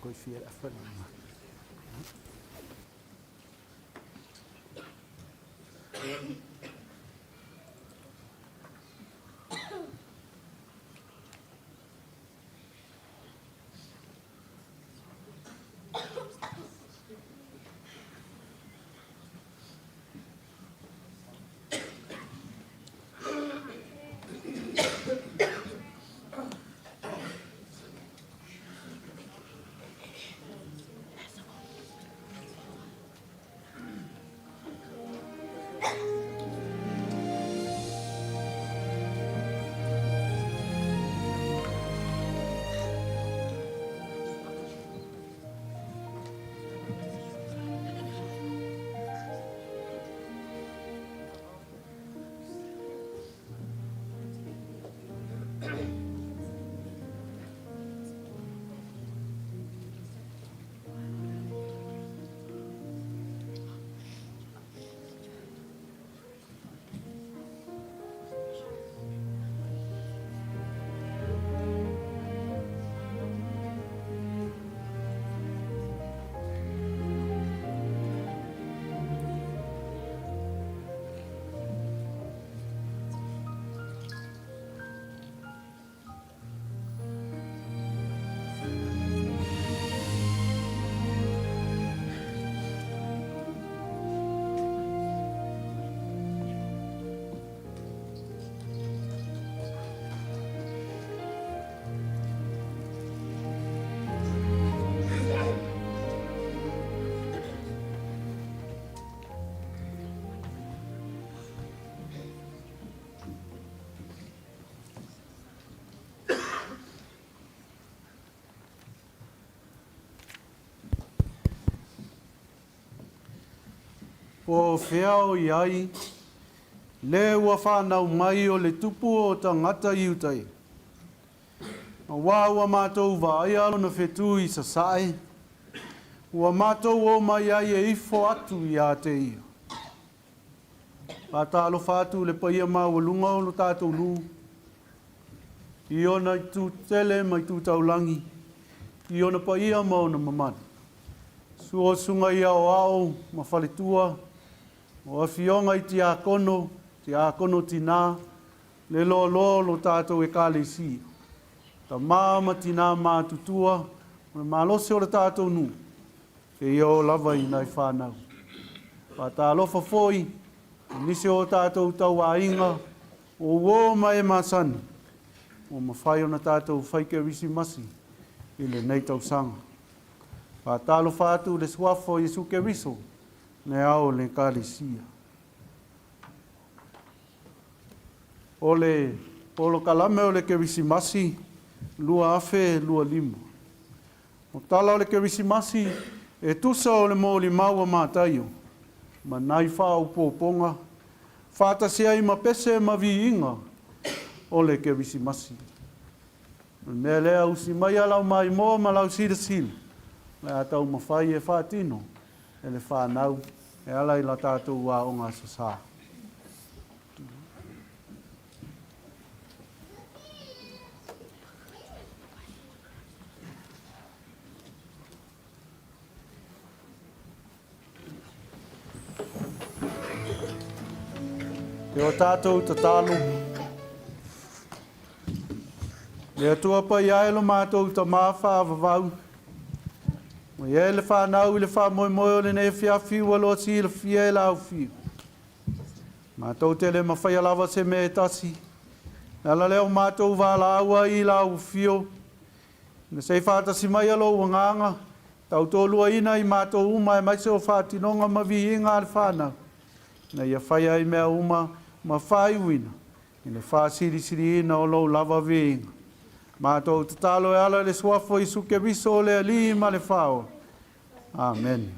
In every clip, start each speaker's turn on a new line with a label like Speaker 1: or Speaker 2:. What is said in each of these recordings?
Speaker 1: koe fia a whanama. O whiao i ai, le ua whanau mai o le tupu o ta ngata iutai. Wā ua mātou vai alo na whetu i sa sae, ua mātou o mai ai e ifo atu i a te ia. Pātalo whātu le paia mau lunga o no tātou lu, i ona i tū tele mai tū taulangi, i ona paia mau na mamani. Sua sunga i ao ao, ma whaletua, o a fionga i te akono tina, le lo lo tātou e kāle si. Ta māma tina mātutua, me mālose o le tātou nu, e iau lava i nai whānau. Pātālofa foi, nisi o tātou tau a inga, o wōma e māsani, o mawhai o na tātou whai Kerisimasi, i le nei tau sanga. Pātālofa atu le suafo i Jesu Keriso, ne ao le kālesia. O le polo kalame o le Kerisimasi, lua afe, lua lima. O tala o le Kerisimasi, e tusa o le mōli maua mātaio, ma nai whao pōponga, whātasea i ma pese ma vi inga o le Kerisimasi. Me lea usi mai alau mai mō ma lau sida sila, le atau mawhai e whātino, e le whānau, e ala i la tātou wā o ngā sasā. Te o tātou tatalo, le atua pa i aelo mātou ta māwha avavau, o i ele whanau i le wha moi moi o le ne whia whiu alo si le whia e lau whiu. Mātou te le mawhai alawa se me tasi, ala leo mātou wala aua i lau whiu, na sei whātasi mai alo wanganga, tau tōlua ina i mātou uma e maise o whātinonga mavi i ngā le whanau, na ia whai ai mea uma, ma whai wina, i le wha siri siri ina o lau lava veinga. Mātou te talo e ala le suafo i suke viso le ali ma le whao. Amen.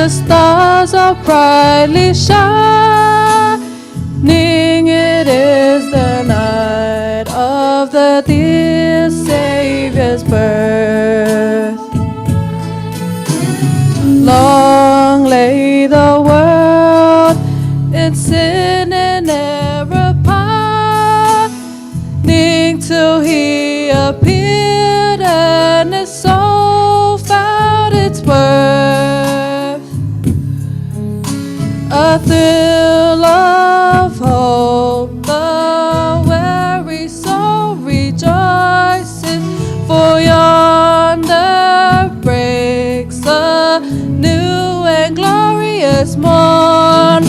Speaker 2: the stars are brightly shining. It is the night of the dear Saviour's birth. Long lay the world in sin and error pining, till he appeared and his soul found its worth. A thrill of hope, the weary soul rejoices, for yonder breaks a new and glorious morn.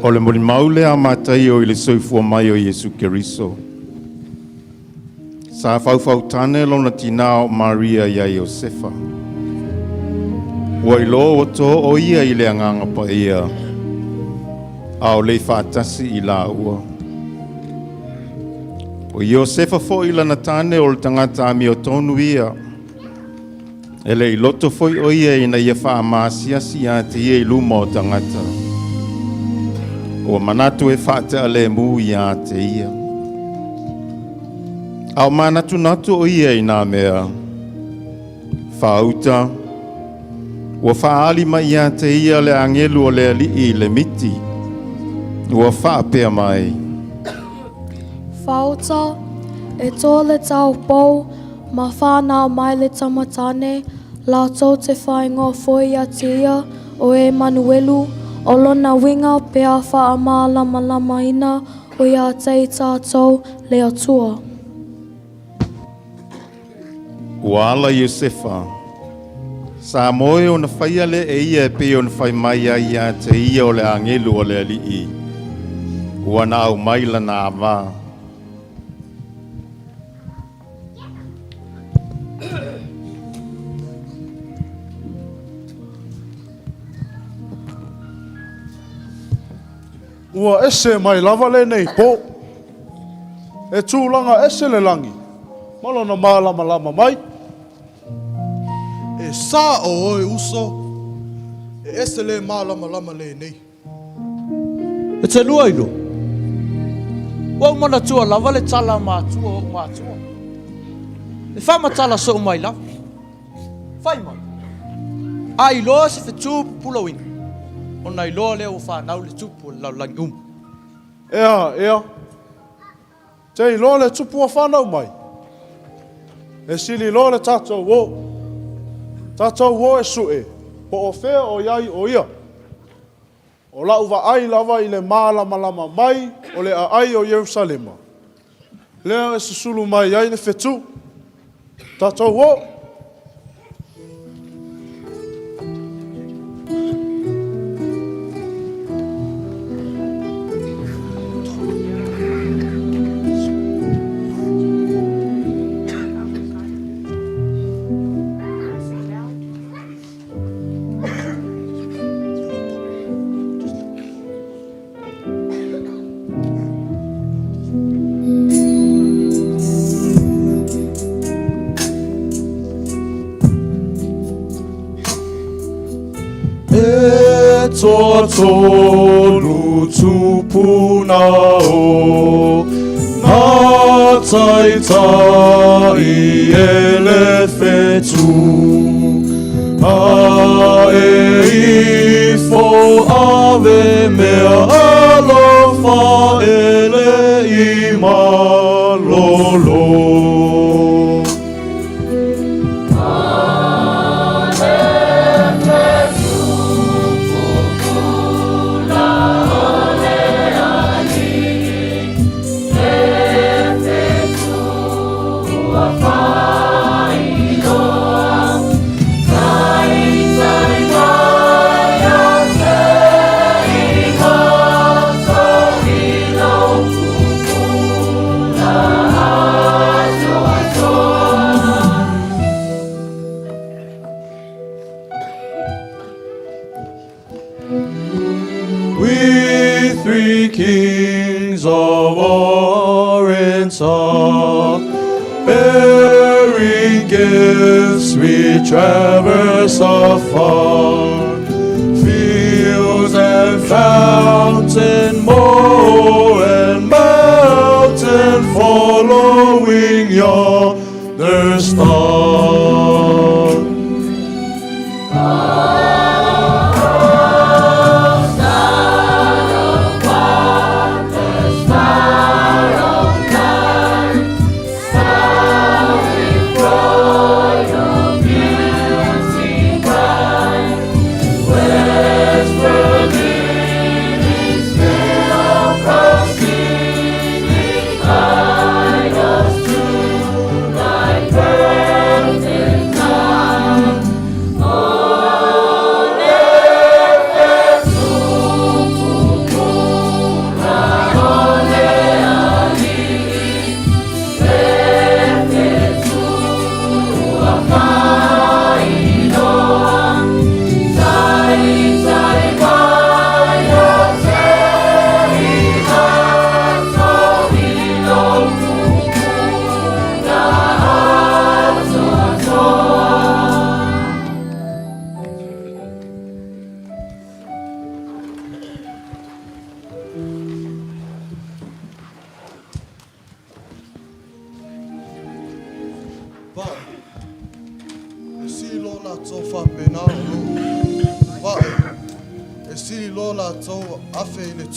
Speaker 3: O le moli maule a matai o i le soifua mai o Yesu Keriso. Sa fau tane lona tina o Maria ia Iosefa. Ua ilo o to o ia i le anganga pa ia. A o le whaatasi i la ua. O Iosefa fo i lana tane o le tangata ami o tonu ia. Ele i loto foi o ia ina ia wha amasia si a te ia i luma o tangata. O manatu e whaate ale mu i a te ia. Au manatu natu o ia i nā mea. Whauta. Ua whaali mai i a te ia le angelu o le ali i le miti. Ua whaapea mai.
Speaker 4: Whauta, e tō le tau pou, ma whanau mai le tamatane, la tō te whaingo foi a te ia o Emanuelu, o lona winga pea wha ama lama ina o ia tei tātou le atua.
Speaker 3: Ua ala Iosefa, sa moe o na whaia le e ia e pe o na whai mai a ia te ia o le angelu o le ali i. Ua na au maila na awa.
Speaker 1: Ua ese mai lava le nei po. E tūlanga ese le langi. Malona lama mai.
Speaker 5: E sa o oi uso. E ese le lama le nei.
Speaker 6: E te lua ilo. Wa umana tua lava le tala mātua o mātua. E whama tala so mai lava. Whai mai. A iloa se whetū pulawina. O na iloa leo o whanau le tupu lau langi
Speaker 1: Ea. Te iloa le tupu a whanau mai. E sili iloa le tātou wo. Tātou wo e sue. Po o whea o iai o ia. O lau wa ai lava i le lama mai o le a ai o Jerusalema. Lea e susulu mai iai le whetū. Tātou wo.
Speaker 5: toa tolu tupuna o na taita I ele fetu a e ifo ave mea alofa ele I malolo. Kings of Orange bearing gifts we traverse afar, fields and fountain, moor and mountain, following yonder star.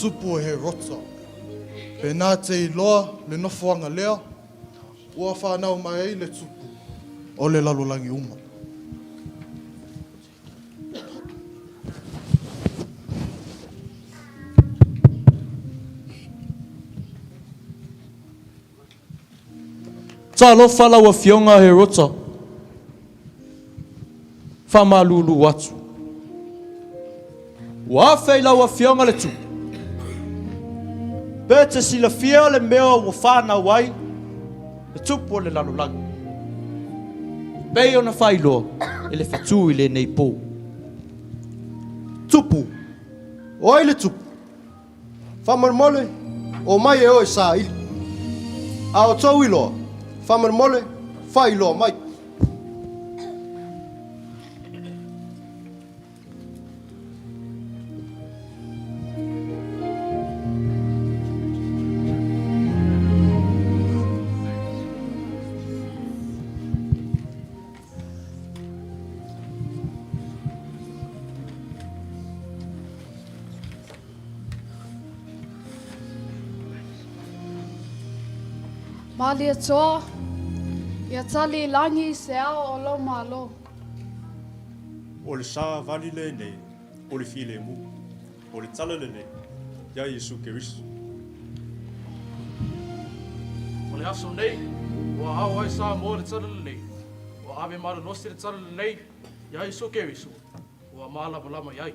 Speaker 5: Tupu he rota. Pena te iloa le nofoanga lea, ua whanau mai ai le tupu o le lalolangi uma.
Speaker 6: Ta lo fala wa fionga he rota. Whama lulu watu. Wa feila wa fionga le tupu. Pete sila fia le mea wa whana wai, le tupu le lalolangi. Pei ona whailo, ele whatu I le nei pō.
Speaker 7: Tupu, o ai le tupu. Whamarmole, o mai e oi sa ili. A o tau iloa, whamarmole, whailoa mai.
Speaker 8: Mali atoa, ia tali langi se ao o lo malo.
Speaker 9: O le sa vali le nei, o le file mu, o le tala le nei, ia Yesu Kerisimasi.
Speaker 10: O le aso nei, ua hao ai sa mo le tala le nei, ua ave mara nosi le tala le nei, ia Yesu Kerisimasi, ua maala malama iai.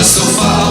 Speaker 11: So far,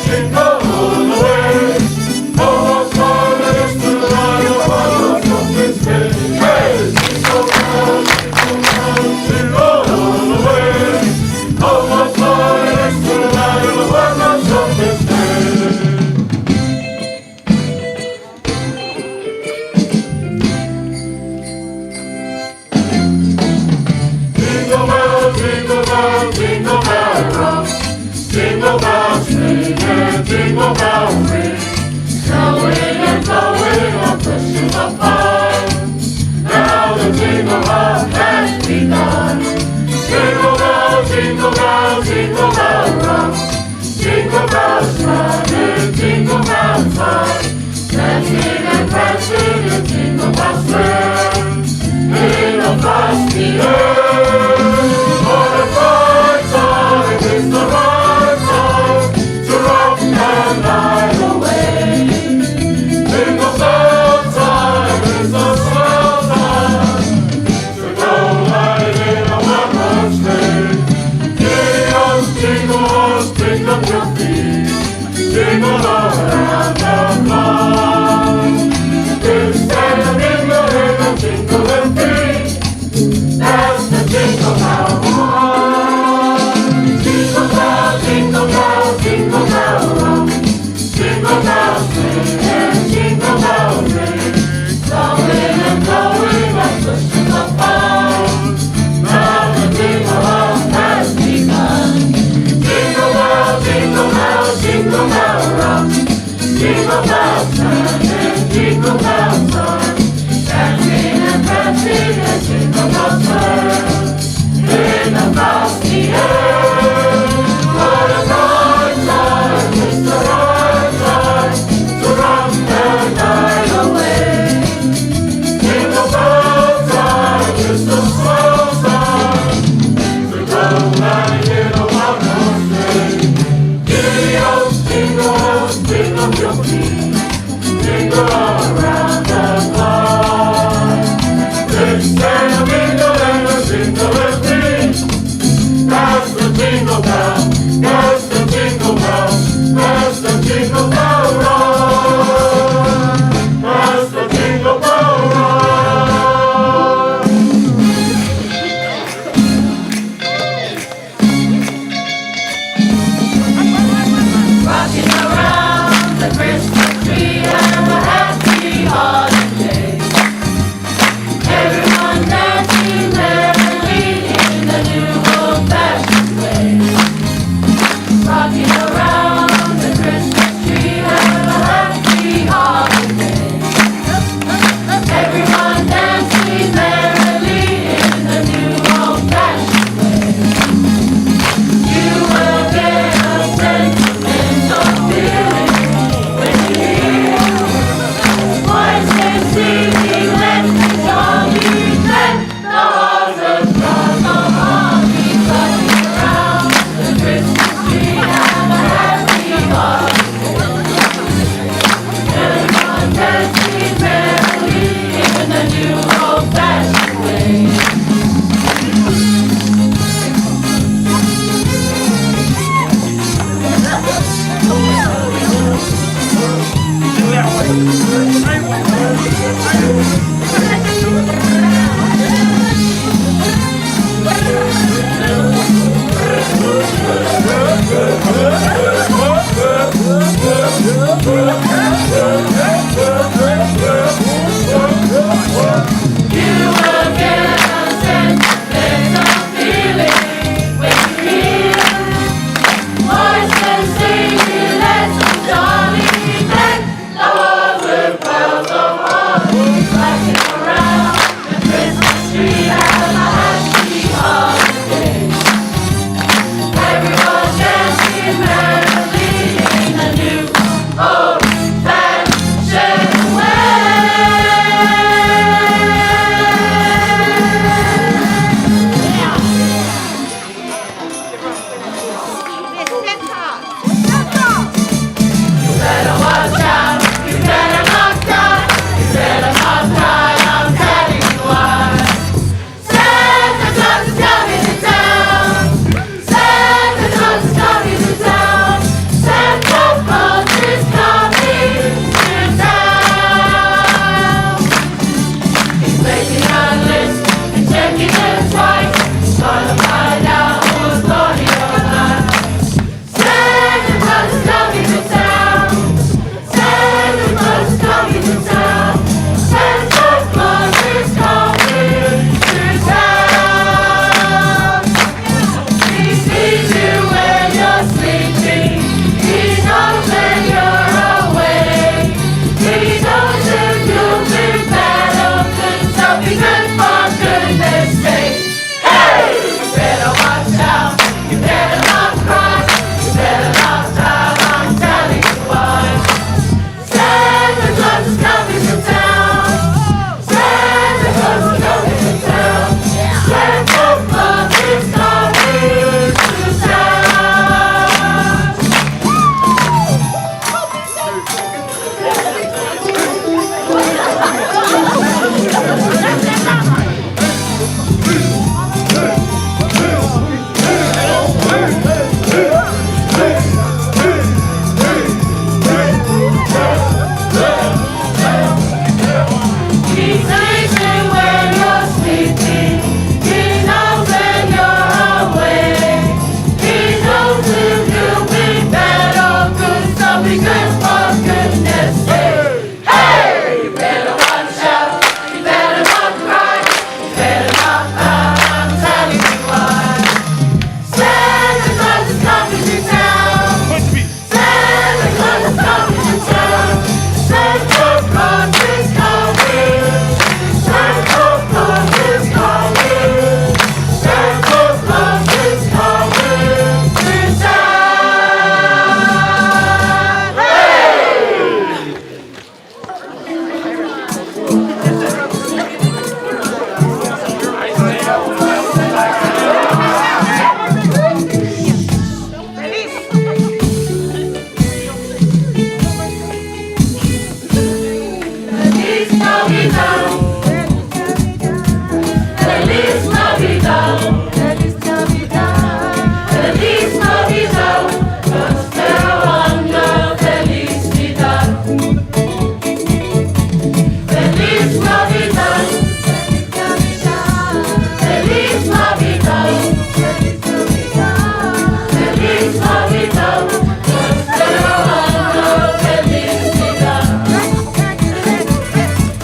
Speaker 11: Jingle all the way, oh,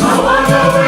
Speaker 11: I wanna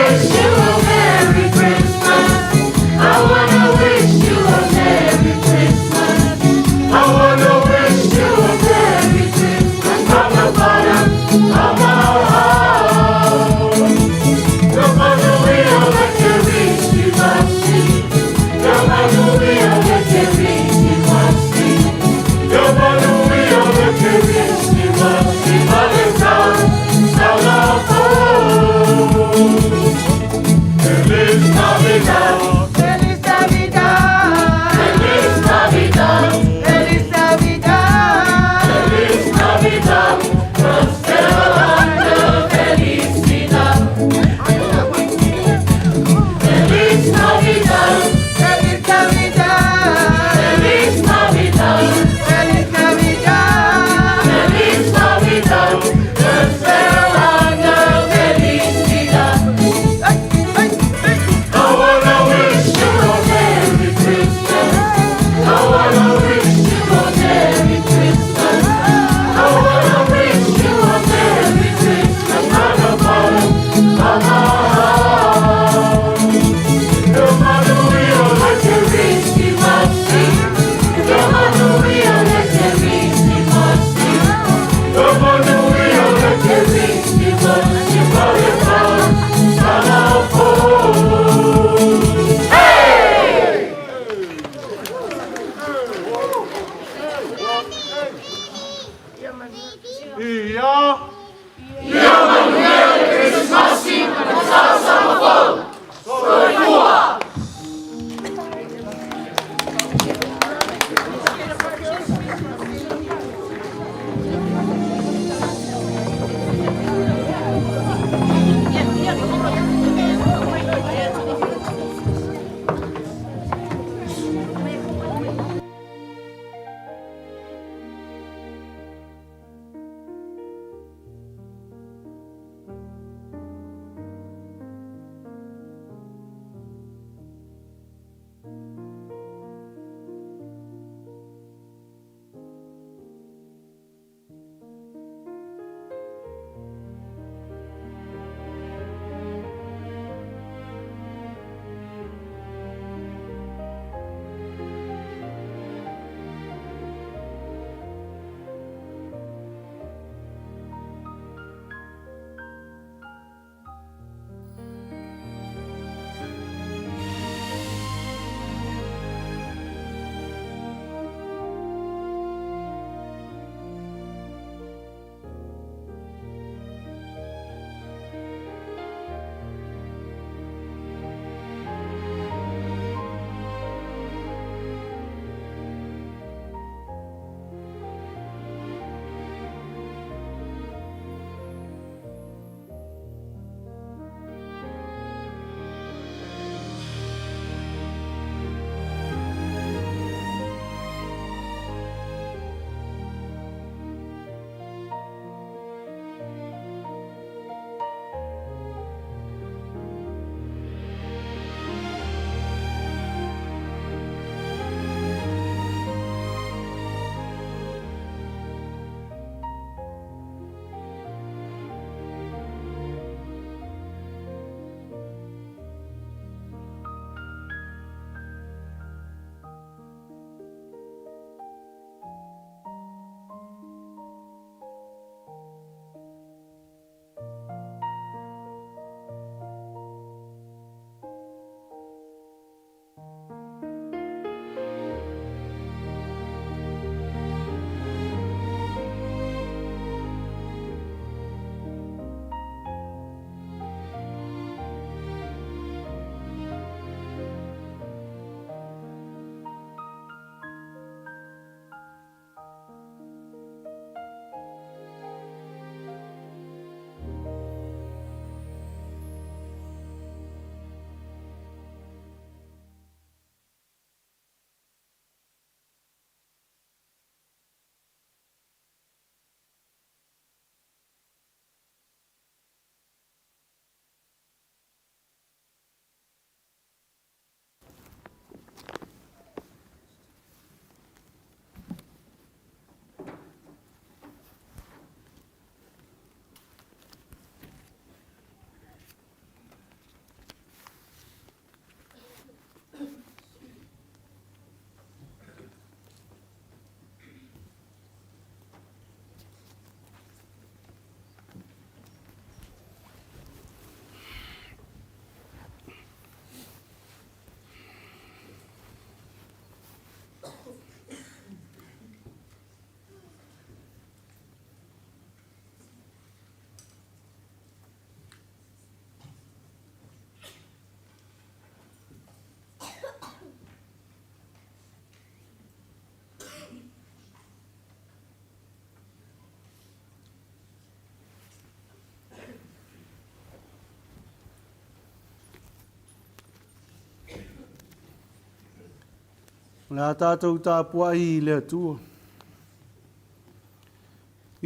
Speaker 1: Le a tātou tā puai le atua.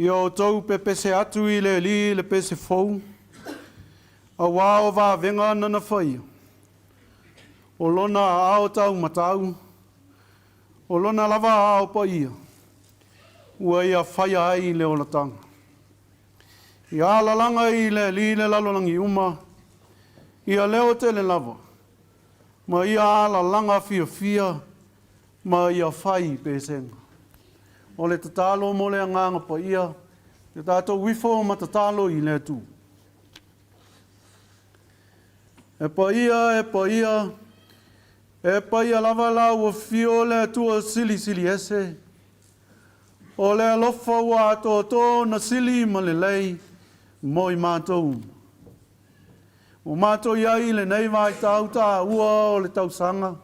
Speaker 1: I o tau pe pese atu i le li le pese fou. A wā o wā venga nana whai. O lona ao tau matau. O lona lava ao pa ia. Ua ia whai ai le olatanga. I alalanga i le li le lalolangi uma. Ia leo te le lava. Ma ia alalanga fia fia. Ma ia whai pesenga. O le tatalo mo le anganga pa ia. Te tātou wifo ma tatalo i le tu. E pa ia, e pa ia. E pa ia lava la ua fio le tua sili sili ese. O le alofa ua ato na sili ma le lei. Mo i mātou. O mātou iai le nei vai tau tā ua o le tau sanga.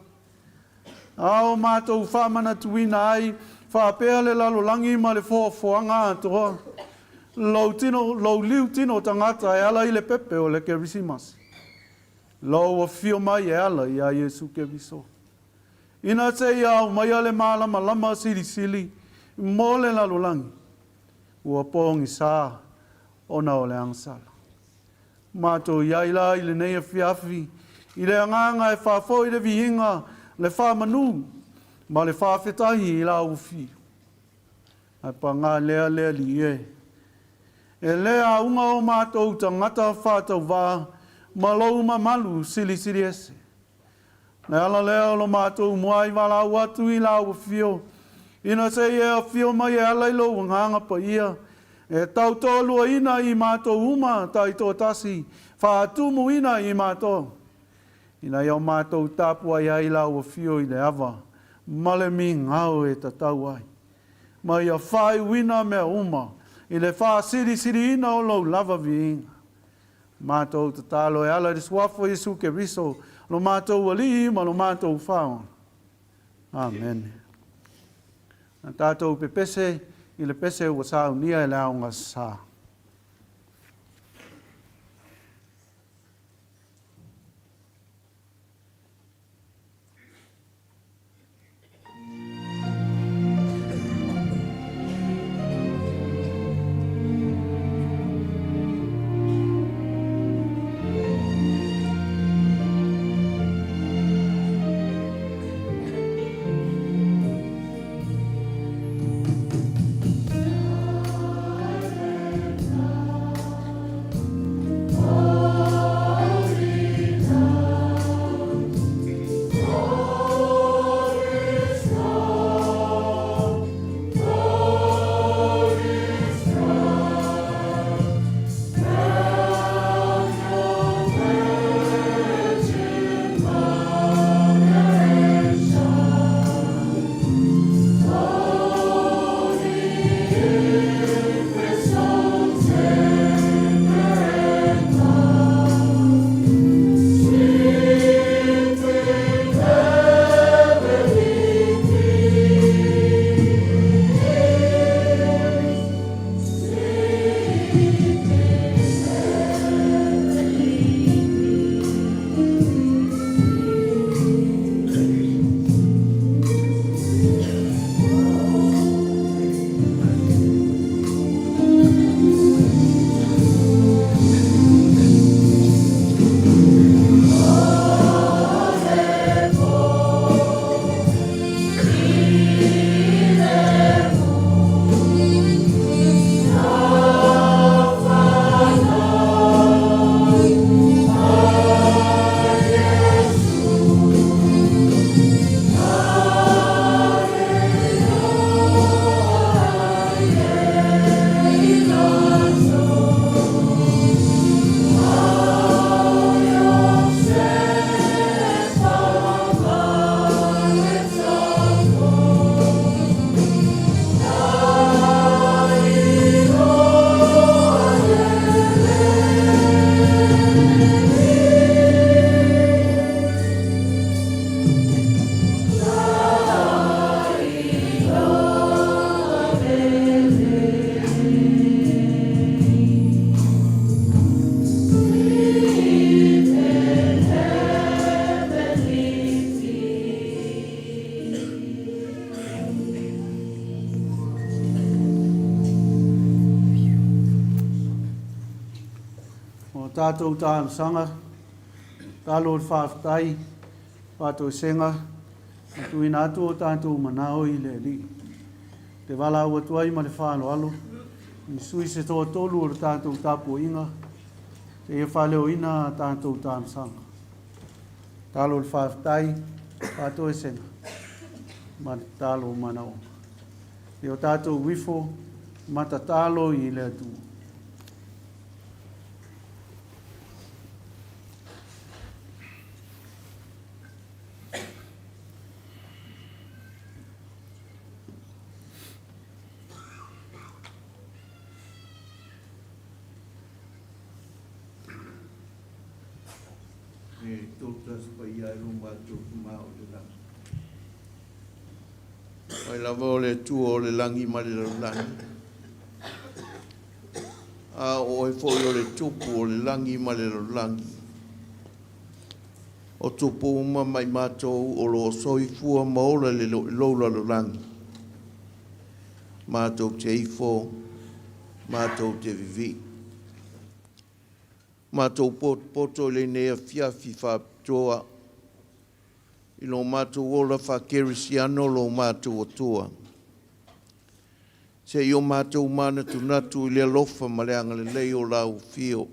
Speaker 1: Ao mātou whamana tuina ai. Whapea le lalolangi ma le whoanga atoa. Lou liu tino tangata e ala i le pepe o le Kerisimasi. Lou a fio mai e ala i a Yesu Keriso. Ina te iau mai ale malama lama sili sili. Mo le lalolangi. Ua pongi sā ona o le angsala. Mātou iai la i le nei a fiafi. I le anganga e whafo i le vihinga le whamanu. Ma le whawhetahi i la uwhi. Ai pa ngā lea li e. E lea unga o mātou tangata whātau wā. Ma lou ma malu sili sili ese. Na ala lea lo mātou muai wala watu i la uwhio. Ina se e a whio mai e ala ilo nganga pa ia. E tau tōlua ina i mātou uma tai tō tasi. Whātumu ina i mātou. Ina iau mātou tāpua ia i la uwhio i le awa. Male mi ngau e tatau ai. Ma ia whai wina mea uma. I le wha siri siri ina o lau lava viinga. Mātou tatalo e ala riswafo Yesu Keriso. Lo mātou wali ma lo mātou whao. Amen. Na tātou pepese i le pese ua Sauniga e le aonga sa. O tātou tāna sanga, tālo o whaafatai, whātou senga, tui nātu o tātou manao I le li. Te wala ua tuai ma le whālo alo, I sui se tō tolu o tātou tāpo inga, te e whaleo ina tātou tāna sanga. Tālo o whaafatai, whātou e senga, ma le tālo o manao. E o tātou wifo, mata tālo I le atu.
Speaker 11: Mai lava o le tu o le langi ma le langi. A o e fo o le tupu o le langi ma le langi. O tupu uma mai mātou o lo soifua maola le loula lo langi. Mātou te ifo, mātou te vivi. Mātou poto le nea fiafi whapitoa. I lo mātou ola wha Kerisiano lo mātou atua. Se i o mātou mana tunatu I le alofa ma le anga le lei o lau fio.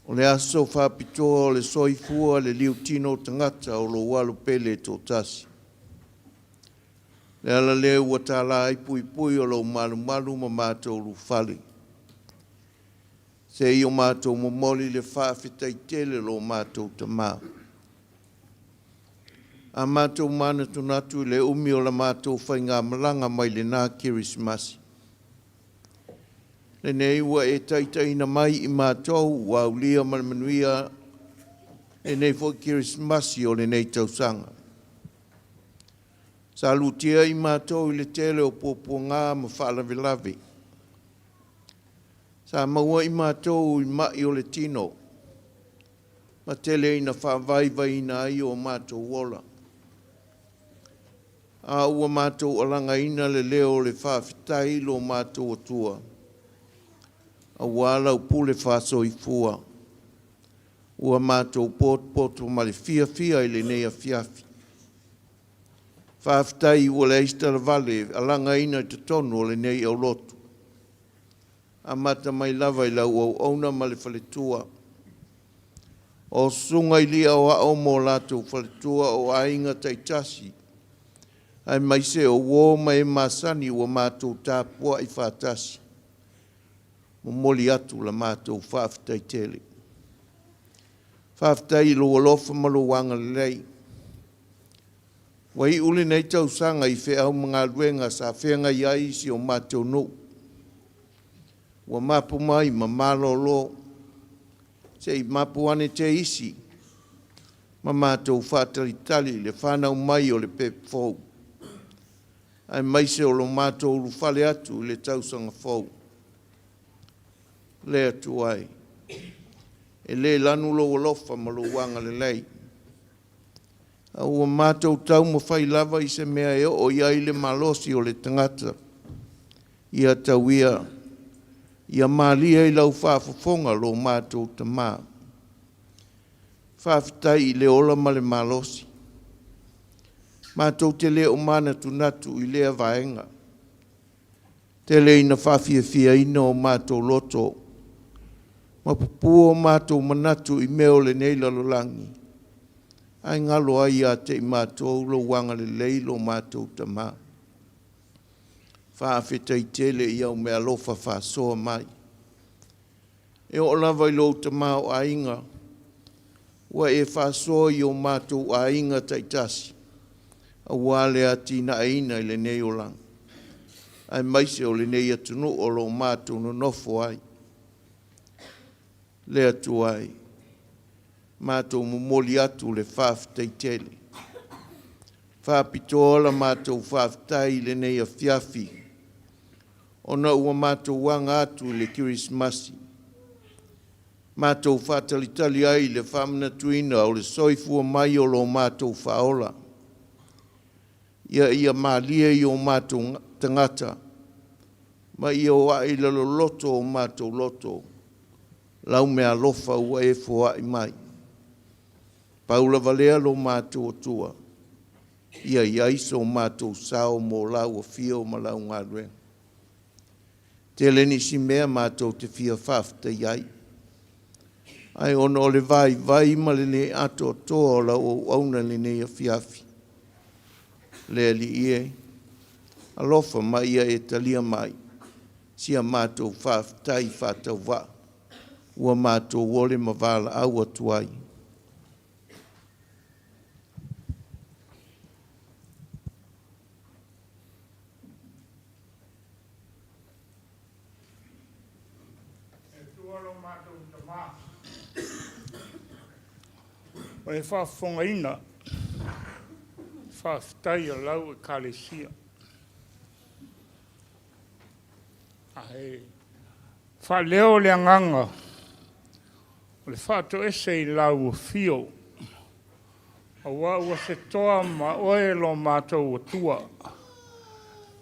Speaker 11: O le aso whapitoa o le soifua le liu tino tangata o lo walu pele tō tasi. Le ala leo ua tāla ai pui pui o lo malu malu ma mātou lu fali. Se i o mātou momoli le whawhitai tele lo mātou tamau. A mātou mana tunatu le umi o la mātou whainga malanga mai le nā Kerisimasi. Le nei ua e taitaina mai I mātou wa ulia manuia le nei fo Kerisimasi o le nei tausanga. Sa lutia I mātou I le tele o pōpua ma whaalavilavi. Sa maua I mātou I mai o le tino. Ma tele ina whaavaiva ina ai o mātou wola. A ua mātou alanga ina le leo le whawhitai lo mātou atua. A wala upule whaso I fua. Ua mātou poto ma le fia I le nea fiafi. Whawhitai ua le eistara vale alanga ina te tonu o le nei au Lotu. A mata mai lava I lau au auna ma le whaletua. O sunga I lia o a o mō lātou whaletua o ainga taitasi. Ai mai se o wō mai masani ua mātou tāpua I whātasi. Momoli atu la mātou whawhitai tele. Whawhitai lo alofa malo wanga lei. Wai ule nei tau sanga I whea au mga luenga sa whenga iai si o mātou no. Ua mapu mai ma malo lo. Se I mapu ane te isi. Ma mātou whātalitali le whanau mai o le pepfou. Ai mai se o lo mātou lu whale atu le tausanga fau. Le atu ai. E le lanu lo alofa ma lo wanga le lei. A ua mātou tau ma whai lava I se mea e o iai le malosi o le tangata. Ia tauia. Ia mālia I lau whaafafonga lo mātou tamā. Whaafitai I le ola ma le malosi. Mātou te le o mana tunatu I lea vaenga. Te le ina whawhiawhia ina o mātou loto. Mapupu o mātou manatu I meo le nei lalolangi. Ai ngalo ai a te I mātou lo wanga le leilo mātou tamā. Whawhitai tele I au mea lofa whasoa mai. E o lava I lo tamā o ainga. Wa e whasoa I o mātou ainga taitasi. A wale a tina aina I le nei o lang. Ai maise o le nei atunu o lo mātou no nofo ai. Le atu ai. Mātou momoli atu le whawhitai tele. Whapitola mātou whawhitai le nei a fiafi. Ona ua mātou wanga atu le Kerisimasi. Mātou whatalitali ai le whamana tuina o le soifua mai o lo mātou whaola. Ia mālia I o mātou tangata. Ma ia o ai lalo loto o mātou loto. lau mea lofa ua e fua i mai. Paula valea lo mātou tua. Ia iaiso mātou sao mō lau o fio ma lau ngā ruenga. Te leni si mea mātou te fia whafta iai. Ai ono o le vai ma le ne ato toa o lau o auna le ne a fiafi. Le li ie. Alofa mai ia e talia mai. Sia mātou whaftai whātau wā. Ua mātou wole ma wāla au atuai.
Speaker 12: O e whaafonga ina, whaaftai a lau e kālesia. Whaleo le anganga, o le whaato ese i lau o fio, a ua se toa ma oe lo mātou o tua.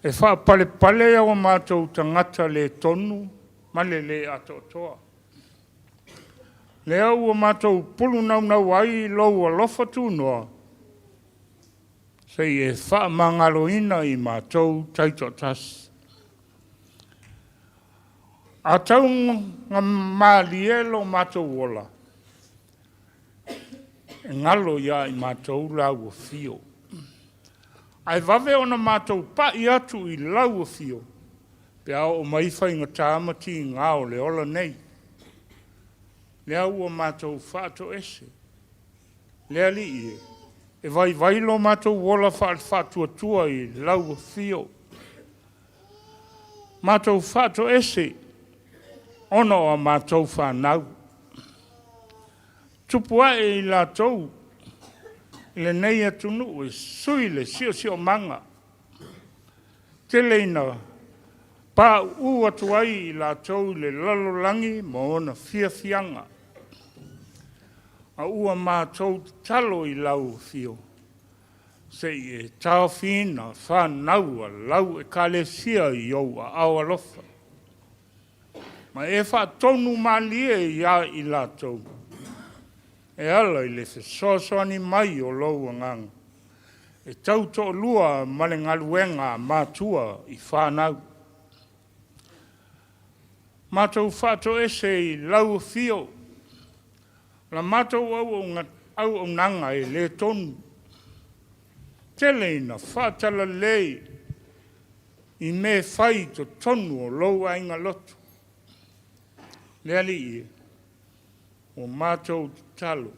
Speaker 12: E whaapale pale au mātou tangata le tonu, ma le ato toa. Lea ua mātou pulu nau ai lau a lofa tūnoa. Sei e wha mangalo ina i mātou taito tas. A tau ngā mālielo mātou ola. E ngalo ia i mātou lau o fio. Ai vave ona mātou pa i atu i lau o fio. Pea o maifai ngā tāmati ngā o le ola nei. Lea ua mātou whāto ese. Lea li ie. E vai lo mātou wola whātua tua i lau fio. Mātou whāto ese. Ono a mātou whānau. Tupua e i lātou. Le nei atunu e sui le sio manga. Te leina. Pa u atuai i lātou le lalolangi mo ona fianga. A ua mātou talo i lau fio. Se e tau fina whanau a lau e kālesia i au a awa lofa. Ma e whaatonu mālie i lātou. E ala i le whesoasoani mai o lau anganga. E tau to lua male ngaluenga mātua i whanau. Mātou whāto ese i lau fio. La mātou au nanga e le tonu. Te leina whātala lei i me whai to tonu o lou ainga lotu. Lea li ie. O mātou talo.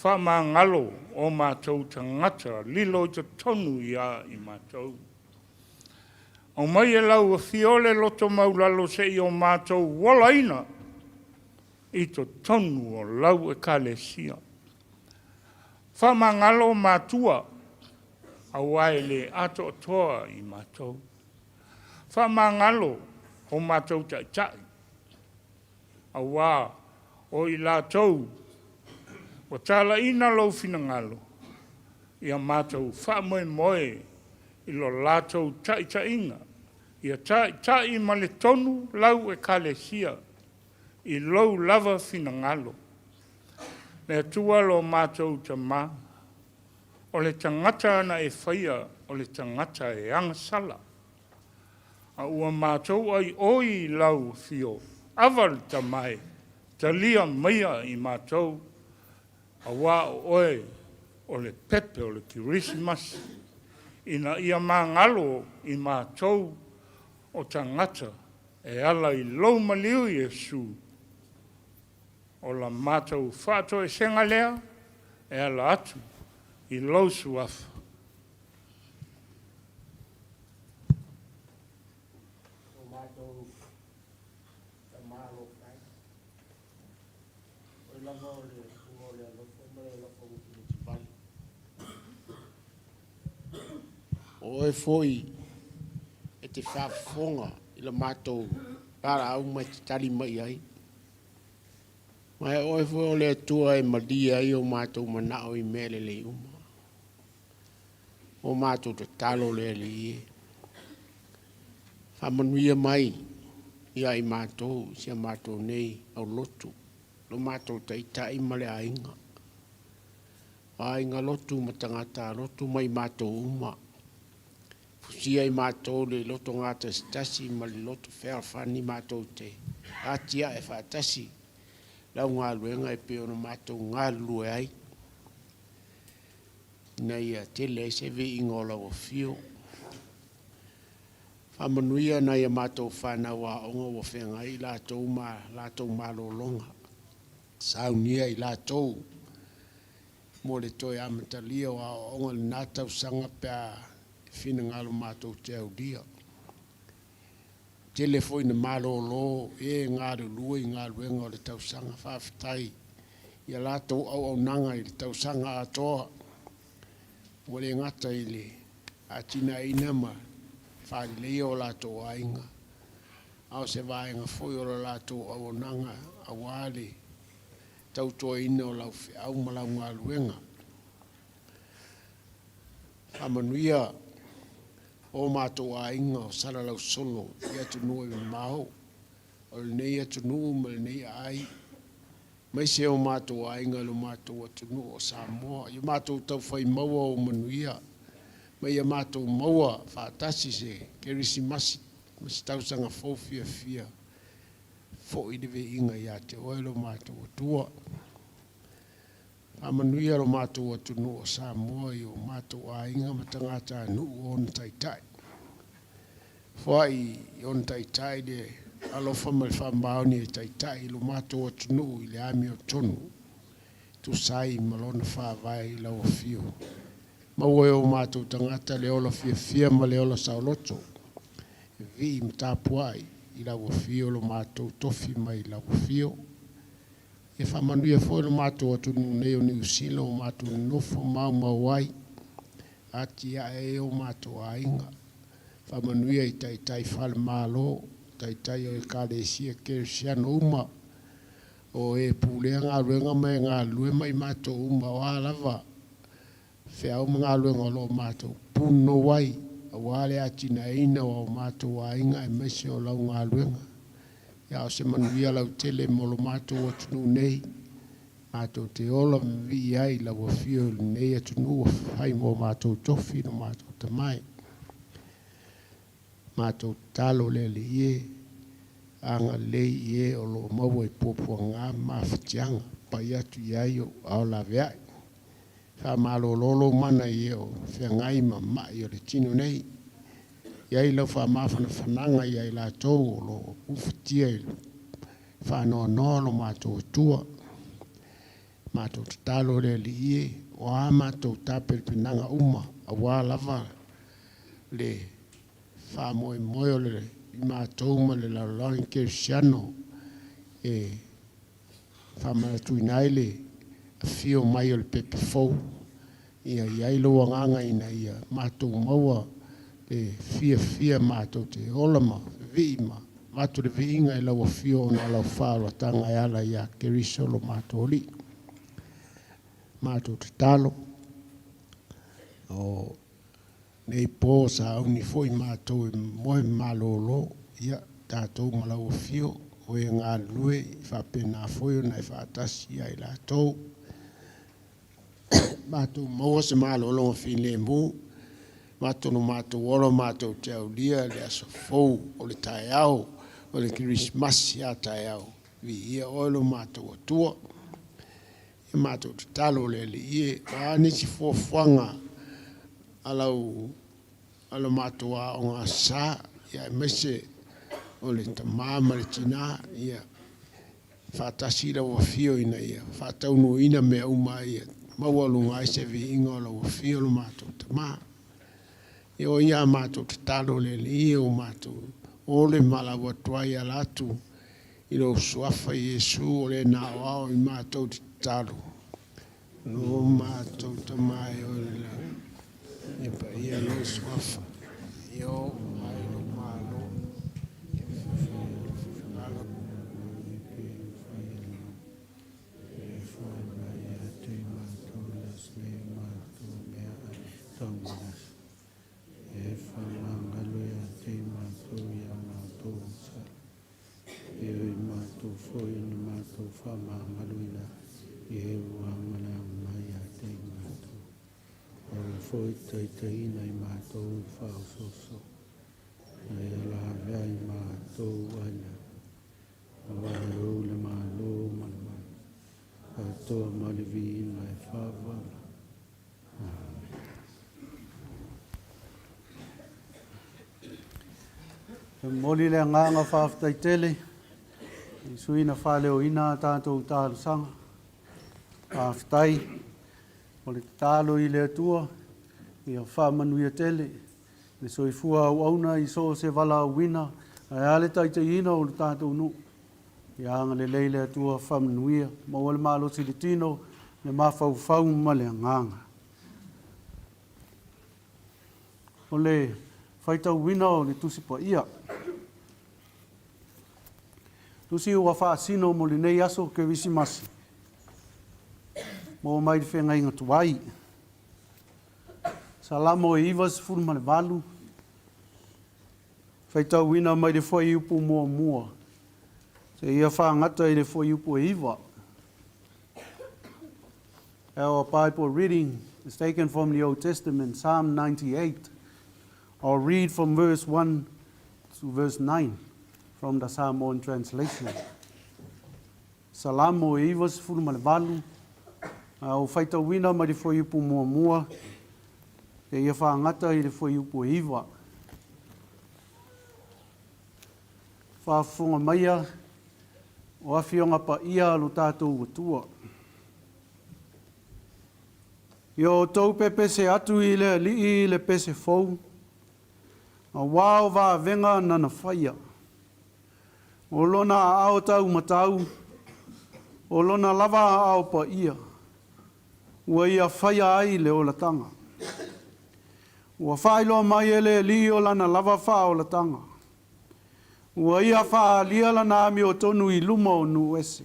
Speaker 12: Wha mā ngalo o mātou tangata lilo to tonu ia i mātou. O mai e lau a fiole loto maulalo se i o mātou walaina. I to tonu o lau e kālesia. Whamangalo mātua, a waele ato toa i mātou. Whamangalo o mātou tai. A wā o i lātou, o tāla ina lau finangalo. Ia mātou whamoe i lo lātou tai inga. Ia tai ma le tonu lau e kālesia. I lou lava finangalo. Le atua lo mātou ta mā. O le tangata ana e whaia, o le tangata e angasala. A ua mātou ai oi lau fio. Aval ta mai, ta lia maia i mātou. A wā oe, o le pepe, o le Kerisimasi. Ina ia māngalo i mātou o tangata. E ala i lou maliu Iesu. O la mātou whāto e senga lea, e ala atu, i lau suafa. O mātou, ta mālo kai. O langa o le alofa, mai alofa uti le tipali. O e foi, e te whaafonga, i la mātou, para au mai te tali mai ai. Mai oe fo le tua e madia i o mātou manao i mele le uma. O mātou te talo le le ie. Whamanuia mai,
Speaker 13: ia i mātou, sia mātou nei au lotu. Lo mātou taitai ma le ainga. Ainga lotu ma tangata, lotu mai mātou uma. Fusia i mātou le loto ngata stasi ma le loto whewhani mātou te. Atia e whaatasi. Lau ngā luenga e peo na mātou ngā lue ai. Nei a tele se vi ingola o fio. Whamanuia nei a mātou whanau a onga o whenga i lātou mā longa. Sauniga i lātou. Mo le toi amatalia o a onga le nātau sanga pia whina ngalo mātou te au dia. Telefoi na malolo e ngā lua i ngā luenga o le tausanga whawhitai. Ia lātou au nanga i le tausanga atoa. Mo le ngata i le atina inama whailea o lātou ainga. Au se vāenga foi o lātou au nanga a wāle. Tautoa ina o lau au malau ngā luenga. Whamanuia o mātou ainga o sara lau solo i atu nua i maho. O le nei atu nua ma le nei ai. Mai se o mātou ainga lo mātou atu nua o Samoa. I mātou tau whai maua o manuia. Mai a mātou maua whaatasi se Kerisimasi. Masi tau sanga fōwhia fia. Fo i dewe inga i ate oelo mātou atua. Amanuia ro mātou atu no o Samoa i o mātou a inga matangata nu o na taitai. Whai i o na taitai de alofa mai whambaoni e taitai lo mātou atu no i le ami o tonu. Tu sai malona whawai i lau o fio. Maua e o mātou tangata le ola fia ma le ola sauloto. Vi mtapuai. I lau o fio lo mātou tofi mai lau o fio. E whamanuia foi lo mātou atu neo ni usila o mātou nofo mau wai. Ati a e o mātou a inga. Whamanuia i taitai whale mālo. Taitai o e kālesia Kerisiano uma. O e pūlea ngā ruenga mai ngā lue mai mātou uma o alava. Whiau ngā ruenga lo mātou puno wai. A wale ati na ina o mātou a inga e mese o lau ngā luenga. Ia o se manuia lau tele molo mātou atunu nei. Mātou te ola vi ai lau a fio nei atunu o whai mo mātou tofi no mātou tamai. Mātou talo le le ie. Anga le ie o lo maua i popua ngā mawhitianga. Pai atu iai o au la veai. Wha malo lolo mana i o whengai ma mai o le tino nei. Iai lau wha mawhana whananga iai la tau o lo uwhitia i wha noa noa lo mātou tua. Mātou tatalo le li ie o a mātou tāpere pinanga uma a wā lava le wha moe moe o le i mātou ma le laulang Kerisiano e wha maratui naile a fio mai o le pepe fou. Ia iai loa nganga ina ia mātou maua e fia mātou te olama, viima. Mātou le viinga e laua fio na lau whālo tanga e ala ia Keriso lo mātou li. Mātou te talo. O nei pō sa au ni foi mātou e moe malolo. Ia tātou ma lau fio. O e ngā lue i whapena foi o nei whaatasi ai la tau. Mātou maua se malolo o whine mu. Mātou no mātou ora mātou te au lia le aso fou o le tae au. O le Kerisimasi a tae au. Vi ia oilo mātou atua. E mātou te talo le le ie. A nisi fuafuanga alau mātou a o ngā sā. Ia e mese o le tamama le tina. Ia whātasi la wa fio ina ia. Whātaunu ina mea uma ia. Maua lunga se vi inga la wa fio lo mātou tamā. E o ia mātou te talo le le ie o mātou. O le malawa tuai alatu. I lo suafa Yesu o le nā wao i mātou te talo. No mātou tamai o le la. E pa ia lo suafa. Io mai lo malo.
Speaker 1: mātou whamaluina i he uangana mai a te mātou. Au fwoi teina i mātou whaososo. Ai ala vea i mātou aina. Awai o le mālo manamana. Au toa malivi ina e whawana. Moli le nganga whaftai tele. I suina whaleo ina tātou tālu sanga. Whaftai. O le tālo i le atua. I a whamanuia tele. Le soifua au auna i so se wala wina. Ai ale taita ina o le tātou nu. I anga le leile atua whamanuia. Mawale malo si le tino. Le mawhau ma le nganga. O le whaitau wina o le tusipa ia. Tusi ua whaasino mo le nei aso Kerisimasi. Mo mai te whenga inga tuai. Salamo e iwas furu ma le walu. Whaitau wina mai le whai upu mua mua. Se ia whaangata i le whai upu e iwa. Our Bible reading is taken from the Old Testament, Psalm 98. I'll read from verse 1 to verse 9 from the Samoan translation. Salamo e iwas furu ma le walu. O whaitau wina mai le whai upu mua mua. E ia whaangata i le whai upu e iwa. Whaafonga maia o awhionga pa ia lo tātou watua. Io tau pe pese atu i le li le pese fou. A wao wa venga nana whaia. O lona ao tau matau. O lona lava ao pa ia. Ua ia whaia ai le o la tanga. Ua whailo mai ele li o lana lava wha o la tanga. Ua ia wha lia lana ami o tonu i luma o nu ese.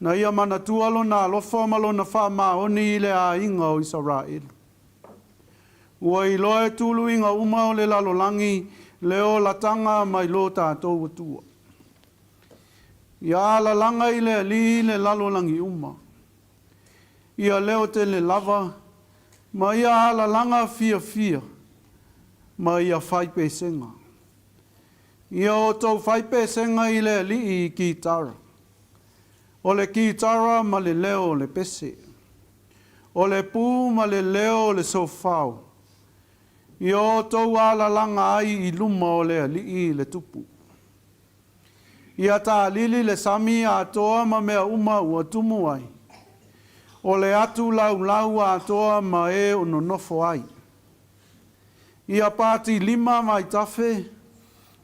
Speaker 1: Na ia mana tualo na alofa malo na wha maoni i le a inga o Israel. Ua i loe tulu inga uma o le lalolangi leo la tanga mai lo tātou watua. Ia la langa i le li le lalolangi uma. Ia leo te le lava, ma ia la langa fia fia, ma ia whaipe senga. Ia o tau whaipe senga i le li i ki tara. O le ki tara ma le leo le pese. O le pū ma le leo le sofao. Ia o tau ala langa ai i luma o le li i le tupu. Ia tā lili le sami a toa ma mea uma ua tumu ai. O le atu lau lau a toa ma e o no nofo ai. Ia pāti lima mai tafe.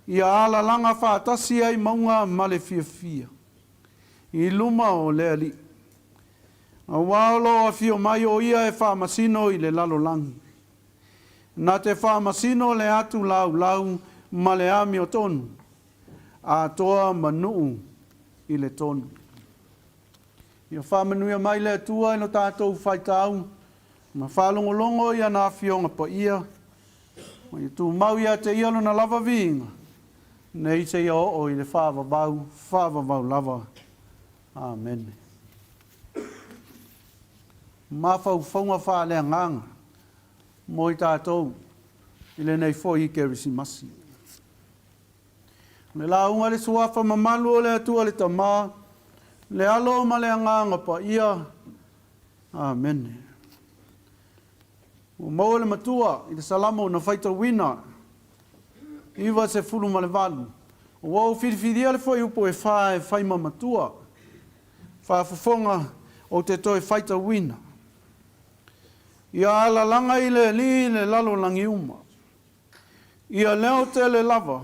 Speaker 1: Ia ala langa whātasi ai maunga ma le fia fia. I luma o le ali. A waolo a fio mai o ia e whamasino i le lalo langi. Na te whamasino le atu lau lau ma le ami o tonu. A toa manuu i le tonu. Ia whamanuia mai le atua ino tātou whaitau. Ma whalongolongo ia nā fionga pa ia. Ma i tū mau ia te ialo na lava vinga. Nei te ia o i le whāwavau lava. Amen. Mawhau whaunga whaalea nganga. Mo i tātou. I le nei fo i Kerisimasi. Le la unga le suafa mamalu o le atua le tamā. Le alo ma le nganga pa ia. Amen. O mau le matua. I le salamo na whaita wina. Iwa se fulu ma le walu. O wau whiriwhiria le fo i upo e whai ma matua. Whaafufonga o te toi whaita wina. Ia ala langa i le li le lalo langi uma. Ia leo te le lava.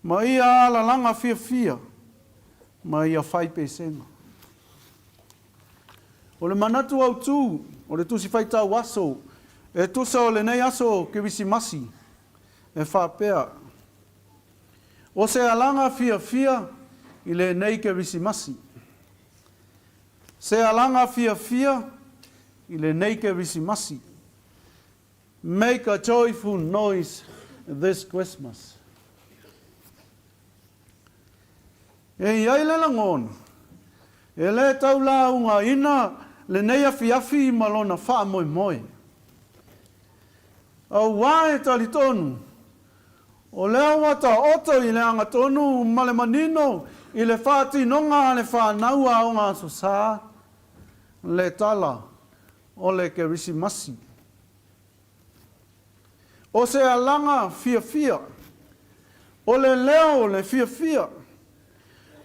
Speaker 1: Ma ia ala langa fia fia. Ma ia whaipe senga. O le manatu au tū, o le tusi whaitau aso, e tusa o le nei aso Kerisimasi, e whapea. O se alanga fia fia i le nei Kerisimasi. Se alanga fia fia i le nei Kerisimasi. Make a joyful noise this Christmas. E iai le langona. E le tau la unga ina le nei afi malona wha moe moe. Au wae tali tonu. O lea wata oto i le anga tonu male manino i le whāti nonga le whānaua o ngā sosa. Le tala o le Kerisimasi. O se alanga fia. O le leo le fia.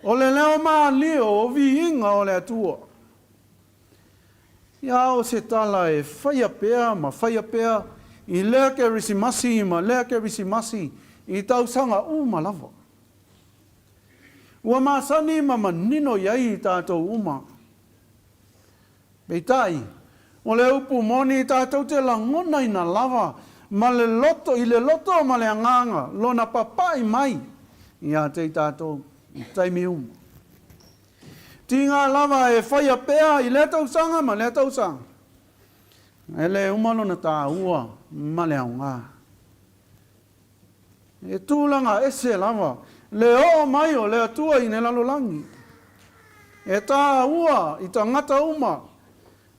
Speaker 1: O le leo maa lio o vi inga o le atua. Ia o se tala e whaia pea i lea Kerisimasi ma lea Kerisimasi i tausanga uma lava. Ua masani ma manino iai i tātou uma. Beitai, o le upu moni i tātou te langona i na lava, ma le loto i le loto ma le anganga, lona papai mai i a te tātou i taimi uma. Tinga lava e whaia pea i le tausanga ma le tausanga. E le umalo na tā ua ma le aunga. E tūlanga ese lava, le o mai o le atua i ne lalolangi. E tā ua i ta ngata uma,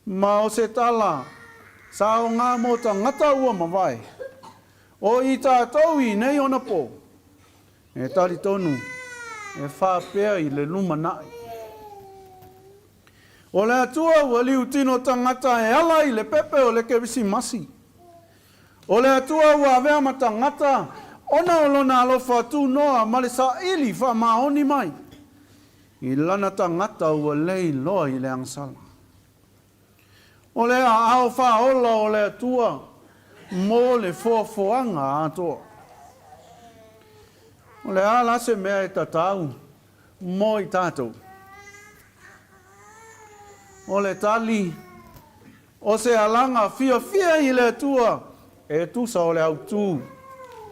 Speaker 1: ma o se tala, sa o ngā mo ta ngata ua ma vai. O i tātou i nei ona po. E tali tonu, e whāpea i le luma nai. O le atua ua liu tino tangata e ala i le pepe o le Kerisimasi. O le atua ua avea ma tangata, ona o lona alofa tu noa ma le sa ili wha maoni mai. I lana tangata ua lei loa i le angsala. O le a au wha ola o le atua, mo le foafoanga atoa. O le ala se mea e tatau, mo i tātou. O le tali, o se alanga fia i le atua, e tusa o le autu,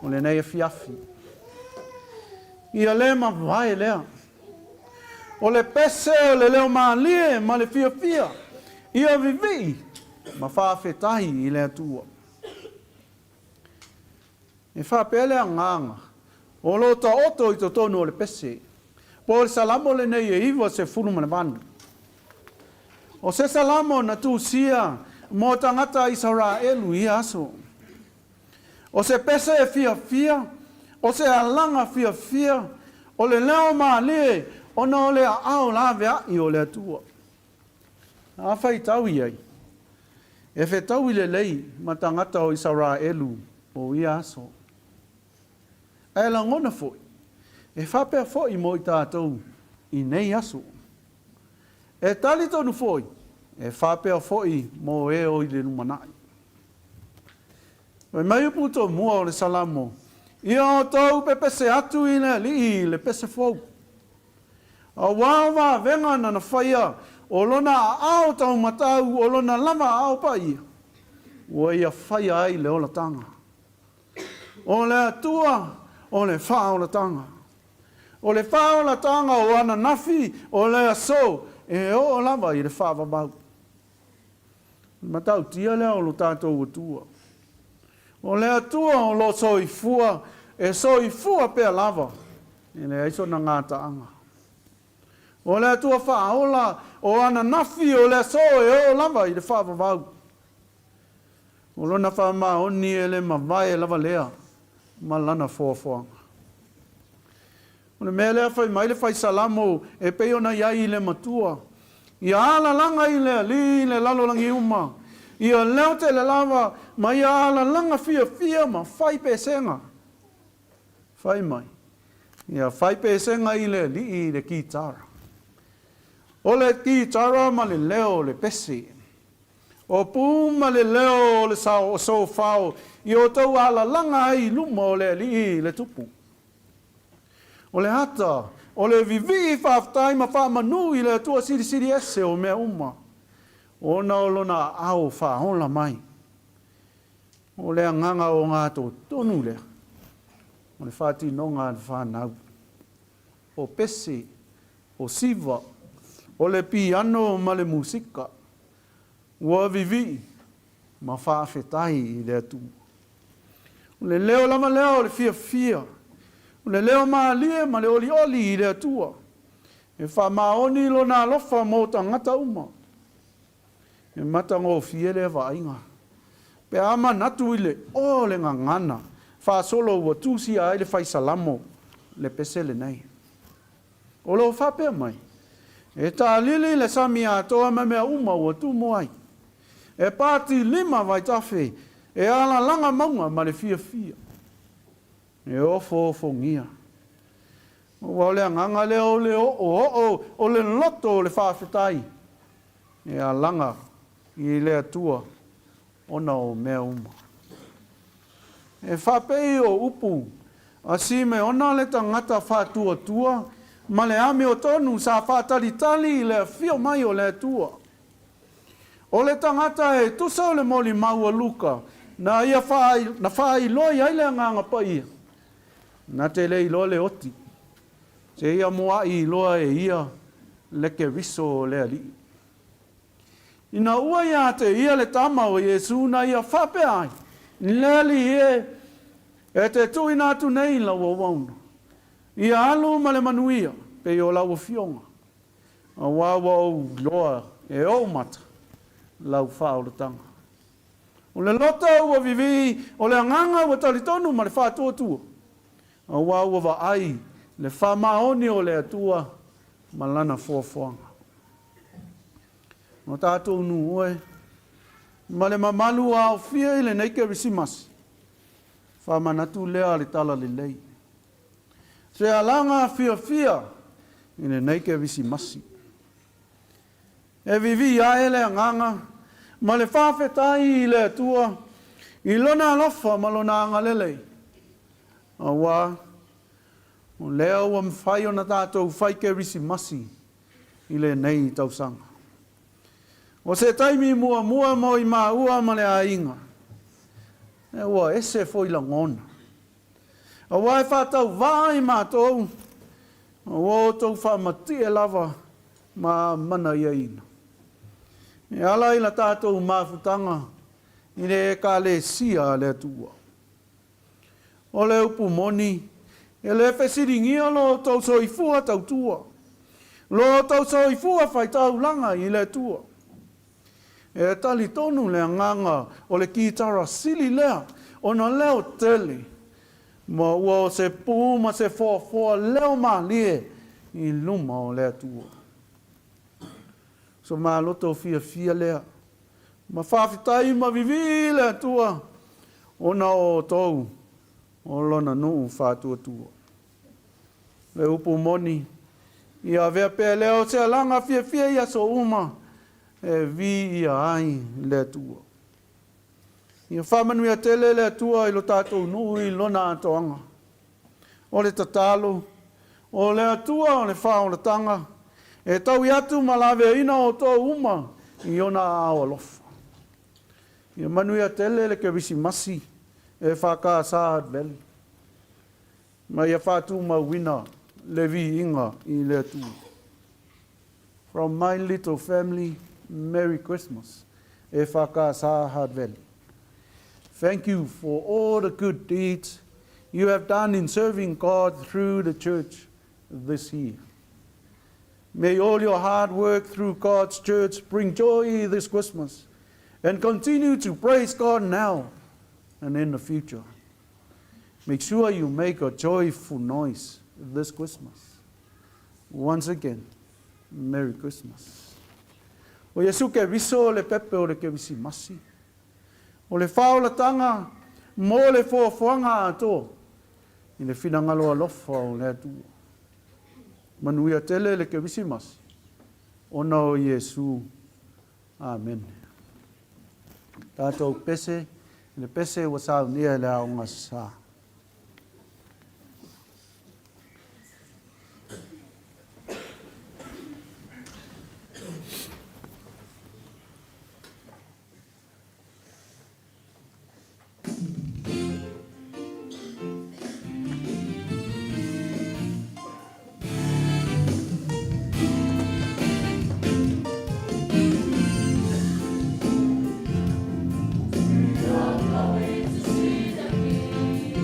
Speaker 1: o le nei fiafi. Ia le ma vai lea. O le pese o le leo maalie, ma le fia. Ia vivi, ma whaafetahi i le atua. E whaapele a nganga, o lota oto i to tonu o le pese. Po le salamo le nei e iwa se funu ma le vanu. O se salamo na tu sia, mo tangata Israelu i aso. O se pese e fia, o se alanga fia, o le leo maalie, o na o le ao la vea i o le atua. A whai tau iai. E whe tau i le lei ma tangata o Israelu o i aso. E la ngona foi. E whapea foi mo i tātou i nei aso. E tali tonu foi. E whapea foi mo e o i le numanai. E mai upu tō mua o le salamo. Ia o tau pepe se atu i le pese fau. A wawa venga na na whaia. O lona ao tau matau, o lona lama ao pa ia. O ia whaia ai le ola tanga. O le atua, o le wha ola tanga. O le wha ola tanga o ana nafi, o le aso, e o lava i le wha wabau. Matau tia lea o lo tātou atua. O le atua o lo soifua, e soifua pea lava. E le aiso na ngā taanga. O le atua whaola, o ana nafi o le so e o lava i le whaavavau. O lona whaamaoni e le mawai e lava lea, ma lana foafoanga. O le mea lea whai mai le whai salamo e peona iai i le matua. I ala langa i le ali, le lalolangi uma. I a leo te le lava, ma i ala langa fia ma whai pesenga. Whai mai. I a whai pesenga i le li i le kitara. O le ki tara ma le leo le pesi. O pū ma le leo le sao o so fao. I o tau ala langa ai luma o le li le tupu. O le hata, o le vivi whaftai ma whamanu i le atua siri ese o mea uma. O na o lona au whahola mai. O le anganga o ngā tō tonu lea. O le whāti no ngā whanau. O pesi, o siva, o le piano ma le musika. Ua vivi ma whaafetai i le atu. O le leo lama leo o le fia. O le leo maa lie ma le oli i le atua. E whamaoni lo nā lofa mō tangata uma. E mata ngō fiele wa inga. Pe ama natu ile o le ngangana. Wha solo ua tūsi a ele whai salamo le pesele nei. O lo whapea mai. E tā lili le sami a toa me mea uma ua tū moai. E pāti 5 vai tawhi. E ala langa maunga ma le fia. E ofo ngia. O le nganga le o le loto o le whawhetai. E a langa i le atua ona o mea uma. E whapei o upu, a si me ona le tangata whātua, ma le ame o tonu sa whātalitali le whio mai o le atua. O le tangata e tusa o le moli maua luka, na ia whai loi ai le nganga pa ia. Na te lei lo le oti. Se ia mua i loa e ia le ke riso o le ali. Ina ua ia te ia le tama o Yesu na ia whape ai. Leli e te tui nātu nei la ua wauna. Ia alu ma le manuia pe o la ua fionga. A wawa o loa e o mata lau whao le tanga. O le lota ua vivi o le anganga ua talitonu ma le whātua tua. A wawa wa ai le whamaoni o le atua ma lana fuafuanga. No tātou nu oe, ma le mamalu a o fia i le nei Kerisimasi. Whamanatu lea le tala le lei. Se alanga fia i le nei Kerisimasi. E vivi a ele anganga, ma le whawhetai i le atua, i lona alofa ma lona angalelei. A wā, o lea ua mwhai o na tātou whai Kerisimasi i le nei tausanga. O se taimi mua mo i ua ma le ainga. E ua ese foi la ngona. A wai whātau vai mātou. A ua tau whamati e lava ma mana ia ina. E ala i la tātou māwhutanga i le ka le sia le atua. O le upu moni, e le whesiringia lo tau soifua tau tua. Lo tau soifua whai tau langa i le tua. E tali tonu le nganga o le kitara sili lea, o na leo tele. Ma ua o se puma se fua leo ma lie i luma o le atua. So ma loto fia lea. Ma whawhitai ma vivi le atua. O na o tau, o lona nuu whātua tua. Le upu moni, i a vea pē leo se alanga fia ia so uma. E vi ia ai le atua. Ia whamanu ia tele le atua i lo tātou nui lona atoanga. O le tatalo, o le atua o le whao le tanga, e tau i atu malawe ina o tō uma i ona ao alofa. Ia manu ia tele le Kerisimasi e whaka Sahad Valley. Ma ia whātu mawina le vi inga i le atua. From my little family, Merry Christmas. E whaka Sahad Valley. Thank you for all the good deeds you have done in serving God through the church this year. May all your hard work through God's church bring joy this Christmas and continue to praise God now and in the future. Make sure you make a joyful noise this Christmas. Once again, Merry Christmas. O Yesu ke riso le pepe o le Kerisimasi. O le whaolatanga mo le fuafuanga ato i le whinangalo alofa o le atua. Manuia tele le Kerisimasi. Ona o Yesu. Amen. Tātou pese, le pese wa Sauniga le aonga sa.
Speaker 14: Going to see the King.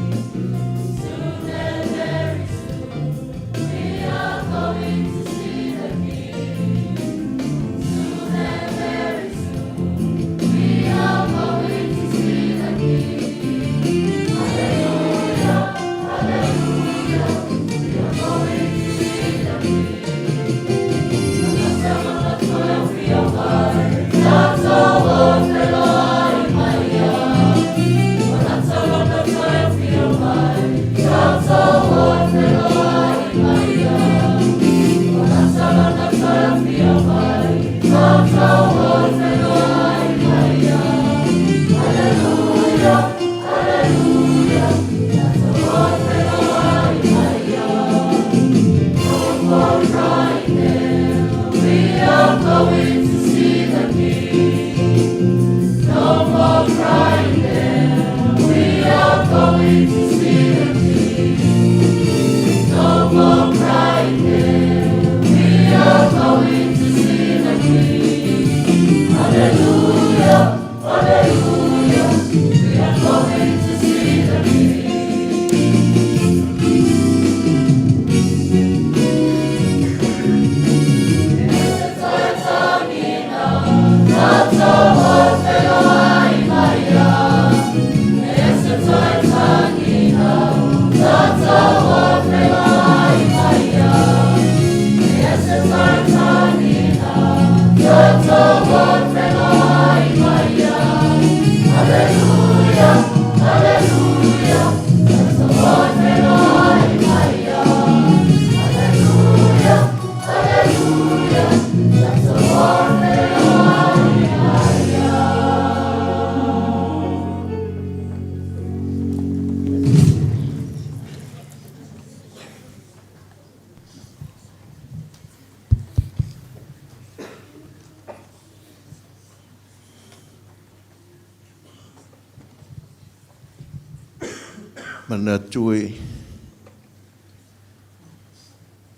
Speaker 11: Mana tue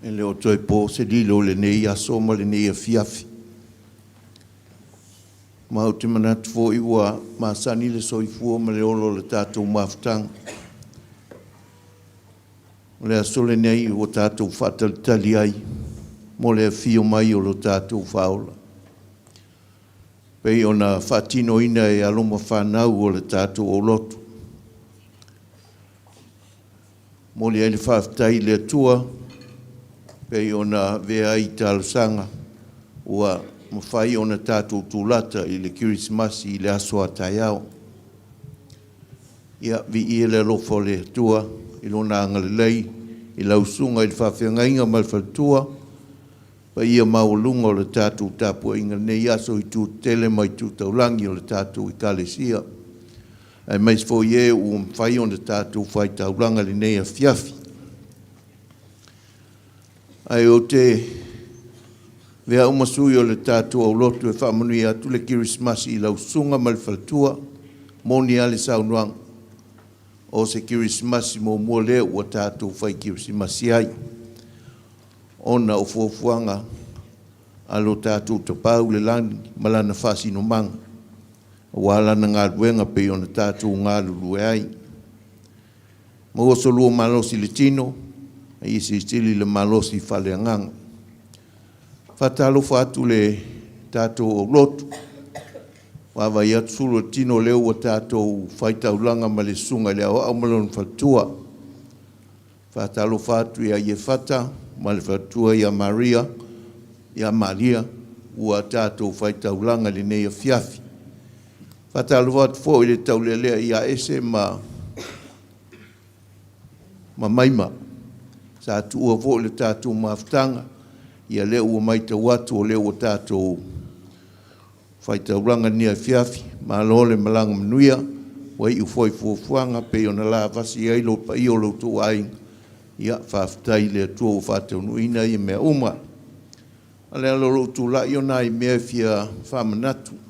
Speaker 11: e leo toi po se di lo le nei aso ma le nei fiafi. Ma o te mana tfo iwa ma sani le soifua ma le olo le tātou maftang. Le aso le nei o tātou whatalitali ai mo le fio mai o lo tātou whaola. Pei ona whatino ina e aloma whanau o le tātou o lotu. Mo le ele whaftai le atua, pei ona vea i talusanga, ua mawhai ona tātou tūlata i le Kerisimasi i le aso a taiao. Ia vi i le lofo le atua, i lona angalelei, i lausunga i le whawhiangainga mal whaltua, pa ia maulunga o le tātou tāpua inga nei aso i tū tele mai tū taulangi o le tātou i kalesia. Ai mais fo ye o fai on de tatu fai tauranga le nei a fiafi. Ai o te vea uma sui o le tatu o lotu e whamanui atu le Kerisimasi i lausunga malwhaltua moni ale saunuang o se Kerisimasi mo mua leo ua tatu fai Kerisimasi ai. Ona o fuafuanga alo tatu tapau le lani malana fasi no manga. Wala na ngā ruenga pe ona tātou ngā lulu e ai. Mo so lua malosi le tino, e isi stili le malosi whale anganga. Whatalo whatu le tātou o lotu, wawa i atu sulu tino leo wa tātou whaitaulanga ma le sunga leo au malon whatua. Whatalo whatu ia ie whata, ma le whatua ia Maria, ua tātou whaitaulanga le nei a fiafi. Whatalo watu fo i le taulelea ia ese ma maima. Sa tua fo le tātou maftanga, ia leo ua maita watu o leo o tātou whaitauranga ni a fiafi, ma lole malanga manuia, wa i ufoi fuafuanga, pe o na la vasi eilo pa i o Lotu ai, ia whaftai le atua o whatau nuina i mea uma. Ale alo Lotu la i o nai mea fia whamanatu.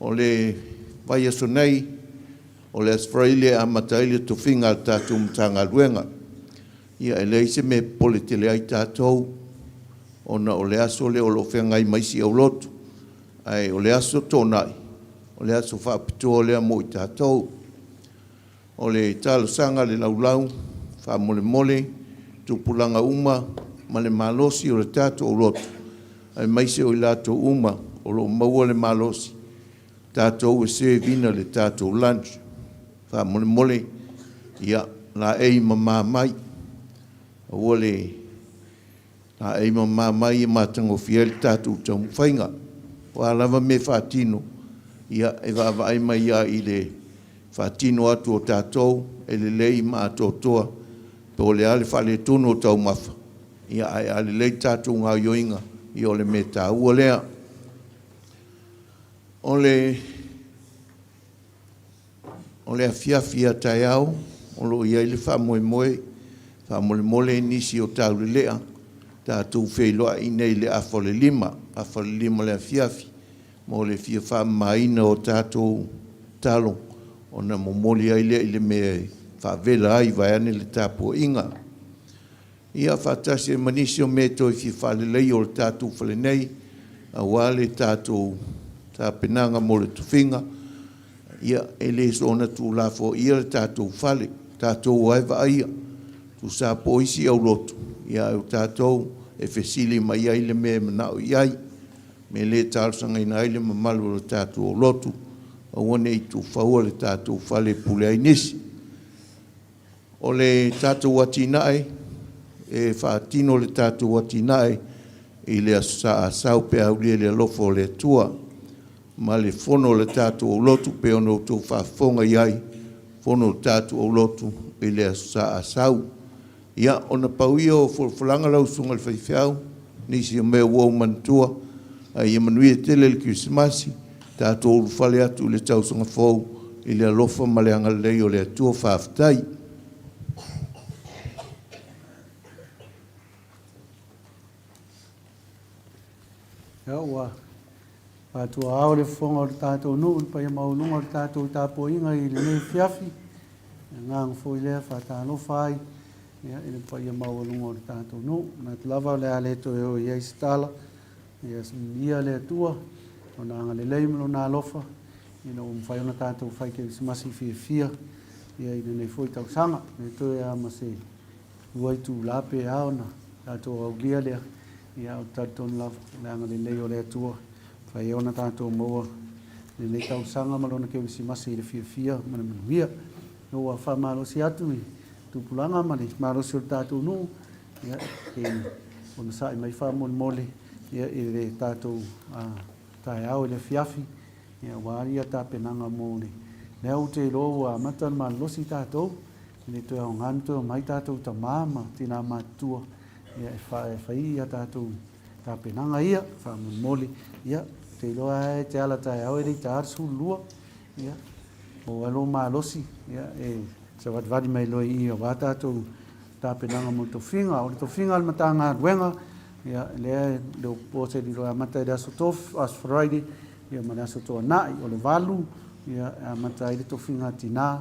Speaker 11: O le vai aso nei, o le asfraile a mataile to finga al tātou mtanga luenga. Ia e leise me pole tele ai tātou, ona o le aso le o lo whengai maisi au lotu. Ai o le aso tōnai, o le aso whapito o lea mo i tātou. O le talo sanga le laulau, wha mole mole, tupulanga uma, ma le malosi o le tātou o lotu. Ai maisi o i lato uma, o lo maua le malosi. Tātou e se vina le tātou lunch. Wha mole mole, ia, la ei mamā mai. Wole, la ei mamā mai e mātango fiel tātou tau mwhainga. Wa lava me whātino, ia, e wāwa ai mai ia i le whātino atu o tātou, e le lei mā tōtoa, pe o le ale whale tono o tau mawha. Ia, ai ale lei tātou ngā yoinga, i o le me tā ua lea. O le afiafia tai au, o lo ia le wha moe moe, wha mole mole nisi o tau le lea, tātou wheiloa i nei le afole lima le afiafi, mo le fia wha maina o tātou talo, o na momoli ai le i le me wha vela ai vai ane le tāpua inga. Ia whatasi e manisi o me toi fi whale lei o le tātou whale nei, a wale tātou tā penanga mo le tuwhinga, ia e le sona tū lafo ia le tātou whale, tātou aiva aia, tu sa poisi au Lotu, ia au tātou e whesili mai ai le me manao iai, me le tārsanga ina ai le mamalu le tātou au Lotu, a wane i tu whaua le tātou whale pule ai nisi. O le tātou watinae, e whaatino le tātou watinae, i le asa asau pe au le lofo le tua ma le fono le tatu o lotu pe ono tu whafonga iai fono tatu o lotu i le asa asau ia ona pauia o fulanga lau sunga le whaiwhiau nisi o mea wau mantua ai manuia tele le Kerisimasi tatu o whale atu le tausanga fau i le alofa ma le angalei o le atua whaafitai.
Speaker 1: Ia ua patua ao le fonga o le tātou nuu pa ia maulunga o le tātou tāpo inga i le nei fiafi ngang fo i lea whatalo whai ia i le pa ia maulunga o le tātou nuu na te lava le ale to e o iai stala ia le atua o na anga le leimelo na alofa ina o mwhai ona tātou whai Kerisimasi fia ia i nei fo i tau sanga ne to e ama se uaitu lape ao na tātou au lia lea ia o tātou lava le anga le lei o le atua whai ona tātou maua le nei tau sanga malona Kerisimasi i le fia mana manuia no wa fa malosi atu i tupulanga ma le malosi o tātou nuu ia e ona sa i mai wha mole ia i le tātou tae au i le fiafi ia waria tā penanga mōne lea u te lo a matan ma losi tātou i le toi au nganto mai tātou ta māma tina mātua ia e whai ia tātou tā penanga ia wha mole ia te loa e te ala tae au e rei tā arsu lua ia o alo ma losi ia e sa wat vadi mai loi i o wa tātou tā penanga mo to finga o to finga al matanga wenga ia le do pose di lo amata da sotof as Friday ia mana soto nai o le valu ia amata i to finga tina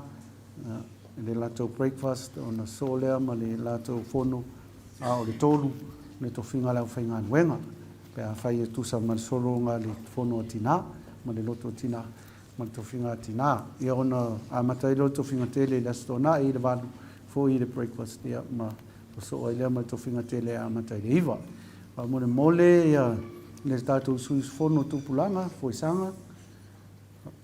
Speaker 1: le lato breakfast on a solea ma le lato fono o le tolu le to finga la finga wenga pe a fai tu sa mal solo nga le fono tina ma le loto tina ma to finga tina ia ona amata i lo to finga tele la sto nai le valu fo i le breakfast ia ma so ai le ma to finga tele amata i iva pa mo le mole ia le tātou suis fono tupulanga foi sanga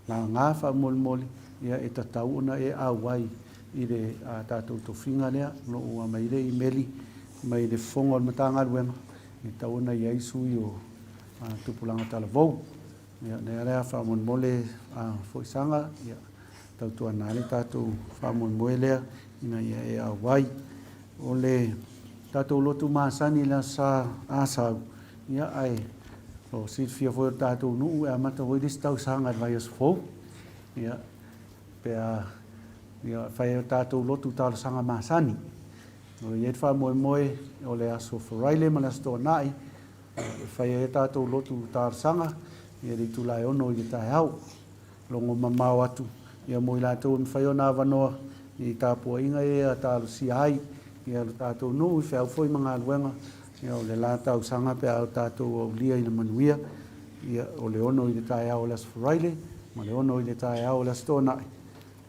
Speaker 1: la ngā wha mole ia e tatau ona e awai i le tātou tofinga lea no ua mai le i meli mai le fonga o matanga luenga e tau ona i aisu i o tupulanga tala vau ia le area wha mole foi sanga ia tau tua nare tātou wha mole lea ina ia e awai o le tātou lotu maasani la sa asau ia ai o sit fia foi tātou nuu e amata hoi dis tau sanga vai as fou ia pe ia fai tātou lotu tau sanga maasani o iet fa moe o le aso foraile ma le sto nai fai tātou lotu tau sanga ia di tulai ono i tai au longo mamau atu ia mo i tātou fai ona vanoa i tāpua inga e a tālu si ai ia tātou nuu i fai foi mga luenga ia o le la tau sanga pe au tātou o lia i le manuia ia o le ono i le tae au las Friday ma le ono i le tae au las tōnai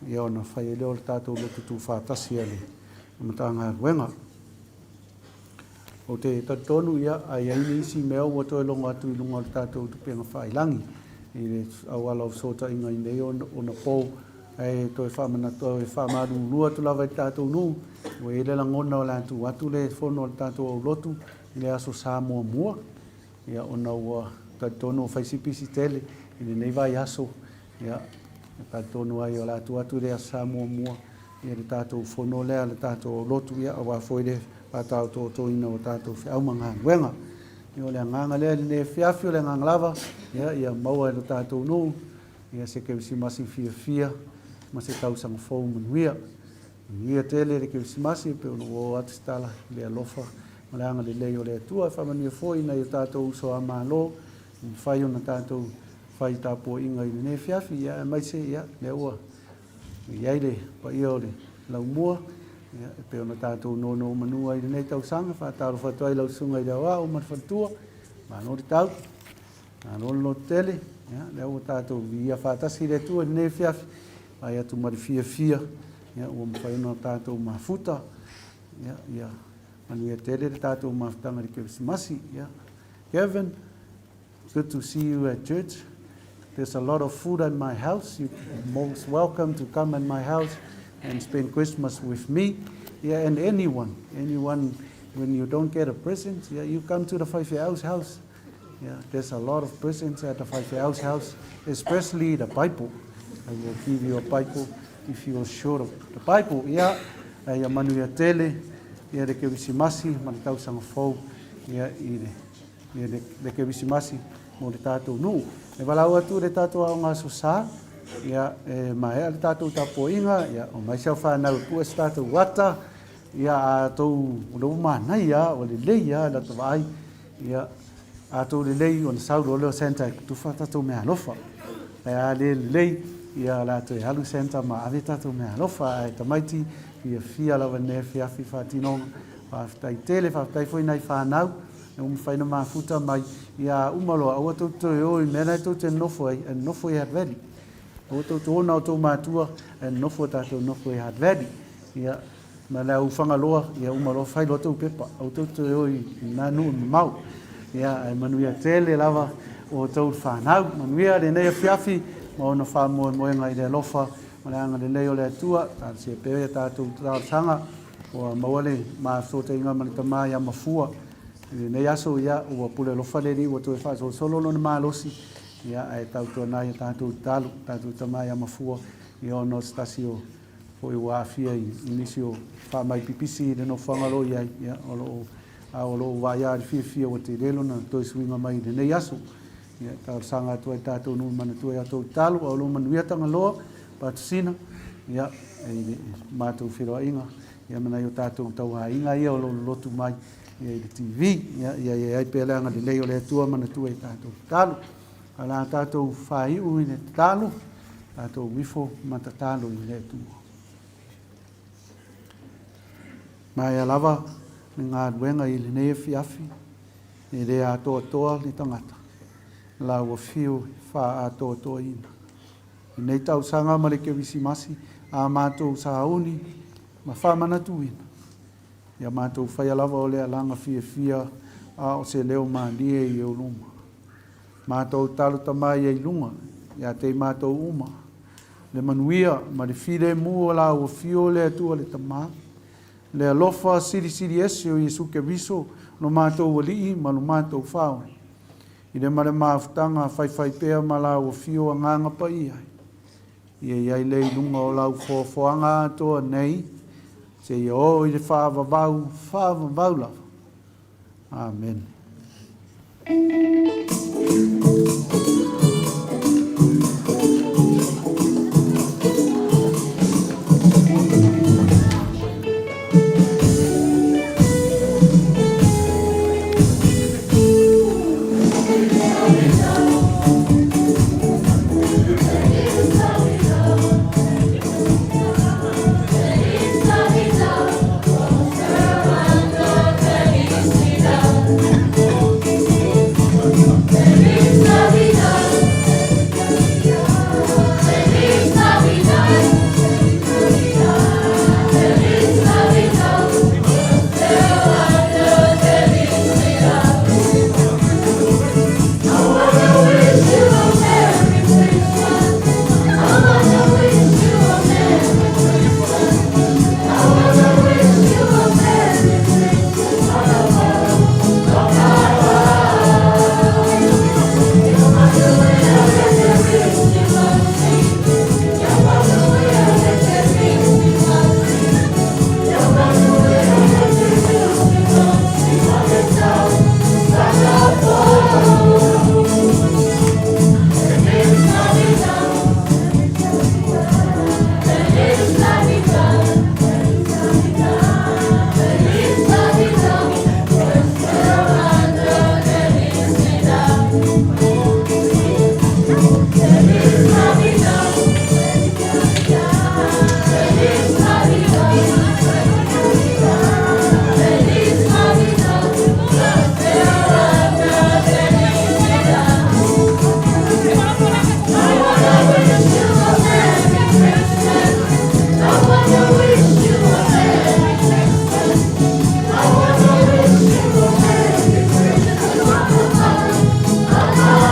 Speaker 1: ia ona whai leo le tātou lotu tū whātasi a le matanga ruenga o te tatonu ia ai aini isi mea ua toi longa atu i lunga le tātou tupenga whailangi i le awala o sota inga i nei ona pō ai toi whamana toi whamadu lua tu lava i tātou nuu o e le langona o le atu atu le fono o le tātou au lotu i le aso sa mua ia ona ua tatonu o whaisipisi tele i le nei vai aso ia tatonu ai o le atu le aso sa mua ia le tātou fono lea le tātou lotu ia awa foi le pātau tō ina o tātou whiau manga wenga ia o le anganga lea le whiawhi o le anganga lava ia maua e le tātou nuu ia se Kerisimasi fia ma se tausanga fau manuia ia tele le Kerisimasi pe ono o atistala le alofa ma le anga le lei o le atua whamania foi na i tātou uso a malo whai ona tātou whai tāpua inga i ne whiawhi ia mai se ia le ua iai le pa ia o le lau mua ia pe ona tātou no manua i nei tausanga whātaro whatuai lau sunga i le awa o marwhatua ma no le tau no tele ia le ua tātou ia whātasi le tua i ne whiawhi ai atu mari fia ia ua mwhai ona tātou mafuta ia manuia tele le tātou mafutanga le Kerisimasi ia Kevin, good to see you at church. There's a lot of food at my house. You're most welcome to come at my house and spend Christmas with me. Yeah, and anyone when you don't get a present, yeah, you come to the Whaiwheau's house. Yeah, there's a lot of presents at the Whaiwheau's house, especially the Bible. I will give you a Bible if you're short of the Bible. Yeah, ia manu ia tele, ia de Kerisimasi, mani tausanga fau, ia de Kerisimasi, mo le tātou nu. E walau atu le tātou au ngā susā, ia mai le tātou tapoinga, ia o mai sau whanau pua se tātou wata, ia a tau ulau manai ia, o le lei ia, la tawai, ia a tau le lei o na sauru o leo senta tufa tātou mea lofa. Ia le lei, ia la te halu senta ma ave tātou mea lofa, ai tamaiti, ia fia lawa ne fiafi whatinonga, whaftai tele, whaftai fwoi nei whanau, e whaina mafuta mai, ia umaloa, aua tau toi oi, mena tau te nofo ai, nofo i Hatveri. O tau tōna o tau mātua, nofo tātou nofo i Hatveri. Ia, ma lea ufanga loa, ia umaloa whai loa tau pepa, au tau toi oi, nanu mau. Ia, manuia tele lava o tau whanau, manuia le nei a fiafi, ma ona whamoe moenga i le lofa, ma le anga le leo le atua, tātou se pewe tātou tātanga, o mawale, ma sote inga manitamai a mafua, nei aso ia ua pule lofa le li ua toe whaso solo no na malosi, ia ai tau tōna ia tātou talu, tātou tamai a mafua, i ono stasi o fo i wāwhia i nisi o whamai pipisi i reno whangalo iai, ia o lo wāia i whiawhia o te relo na toi suinga mai i nei aso, ia tau sanga atua i tātou nu mana tua i atou talu, au lo manuiatanga loa, patusina, ia mātou whiroa inga, ia mana i o tātou tau inga ia o lo lotu mai, ia i TV, ia pealeanga le leo le atua mana tua i tātou talu. Ala tātou whaiu i le talu, tātou wifo matatalu i le atua. Mai alawa, ni ngā ruenga i le nei fiafi, i le atoa ni tangata. La ua whiu wha atoa ina. I nei tau sanga ma le Kerisimasi, a mātou sauni, ma wha manatu ina. Ia mātou whai alawa o le alanga fia a o se leo mālie i o luma. Mātou talu tamai e lunga, ia te mātou uma. Le manuia, ma le whire mua la o fio le atua le tamā. Le alofa siri ese o Iesu Keriso, no mātou walii, ma no mātou whao. I le mare maafutanga, whai pēa ma la o fio a nganga pa iai. Ia iai le lunga o lau whoanga atoa nei, se ia o i le whaavavau lava. Amen.
Speaker 14: Oh,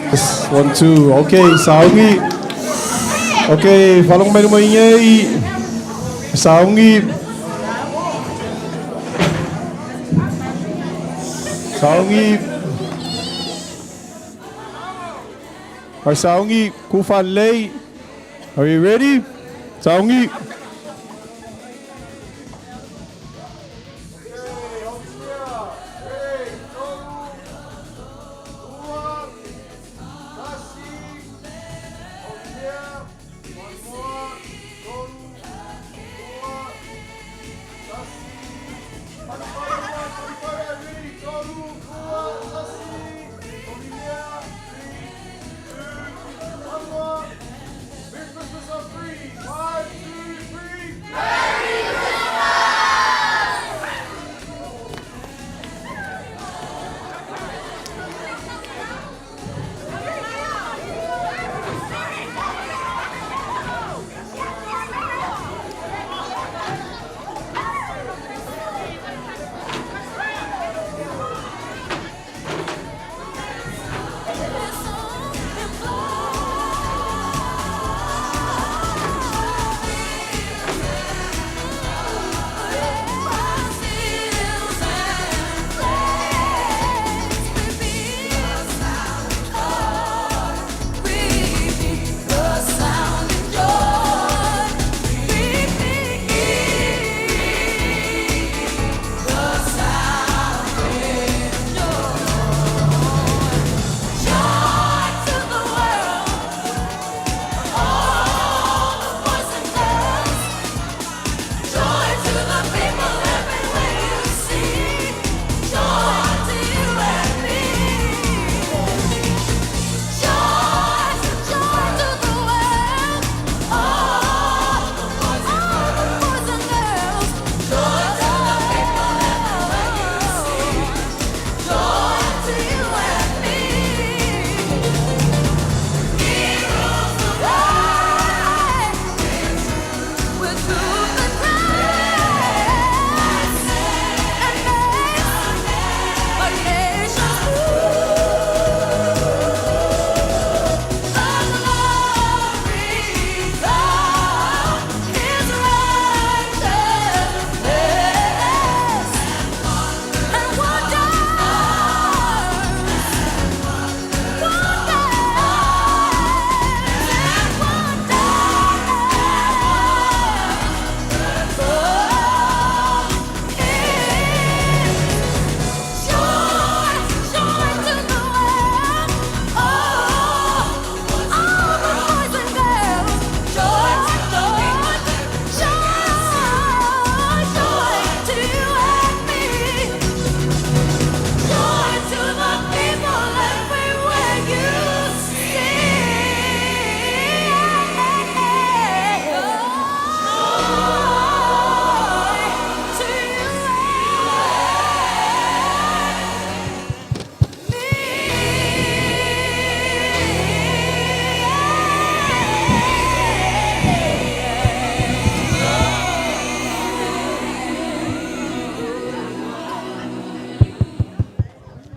Speaker 14: Yes, 1, 2. Okay, Saungi. Okay, falong may lumaingay. Saungi. Saungi. Alright, Saungi, Kufan Lei. Are you ready? Saungi.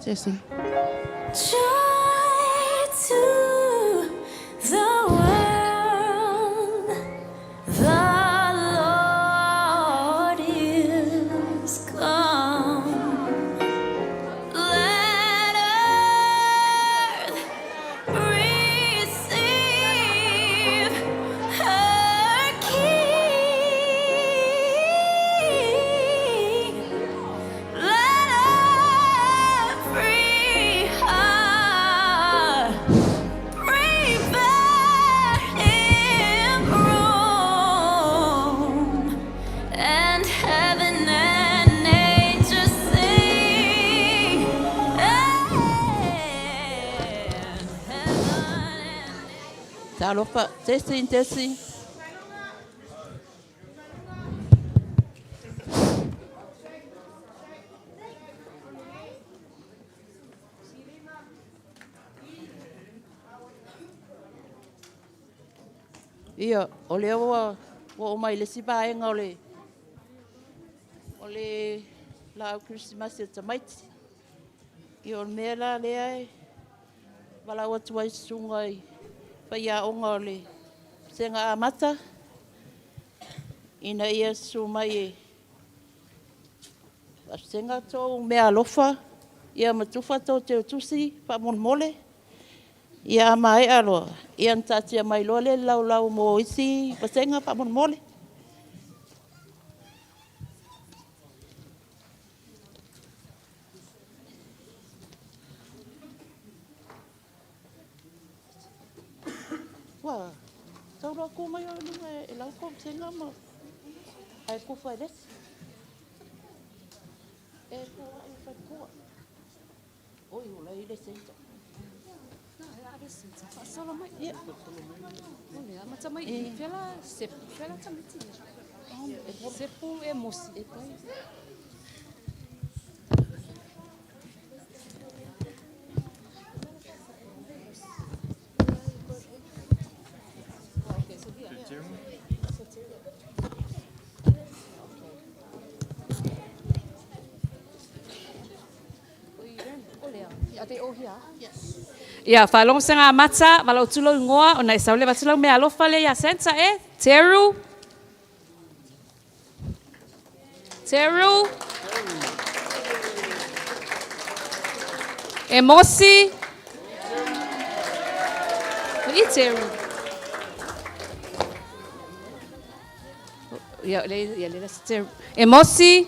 Speaker 15: Jesse.
Speaker 16: Joy to the world, the Lord is come. Let earth receive her King. Let every heart
Speaker 15: alofa, testing. Ia, o le awa o mai le sipaenga o le la au Kerisimasi o tamaiti. I o mea la lea e wala watu ai sunga i whaia onga o le senga amata. Ina ia su mai e a senga tō mea alofa. Ia matufa tō te utusi pa mon mole. Ia mai aloa. Ia ntatia mai loa le lau mo isi pa senga pa mon mole. Wah, taura ko mai o nunga e lau ko senga ma. Ai ko fai des. E ko ai fai ko. Oi, ola i le senta. Na, le senta. Solo mai. Ia. Olha, mas também pela sepo, pela também tinha. Sepo é moço.
Speaker 17: Ia, whalong sanga mata, wala utulo ngoa, o nai saule watulo me alofa le ia sensa e, Teru. Emosi. I Teru. Ia, le Teru. Emosi.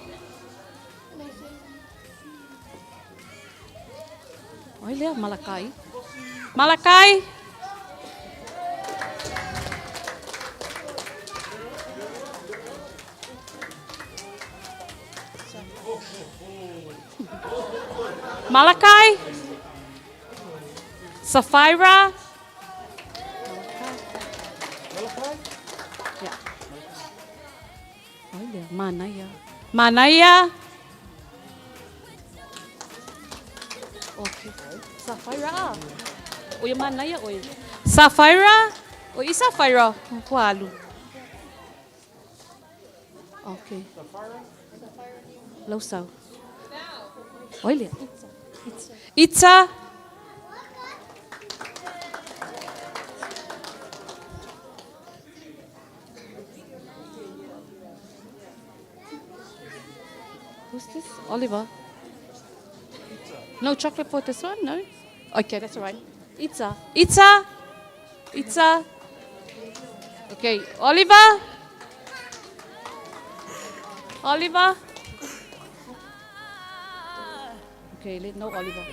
Speaker 17: Olha, Malakai. Malakai. Malakai. Sapphira. Ya. Olha, Manaya. Okay. Sapphira. Oi, Manaya, oi. Sapphira? Oi, Sapphira. Qual? Ok. Lausau. Olha. Itza. Who's this? Oliver. No chocolate for this one, no? Okay, that's all right. Itza. Okay, Oliver. Okay, no Oliver.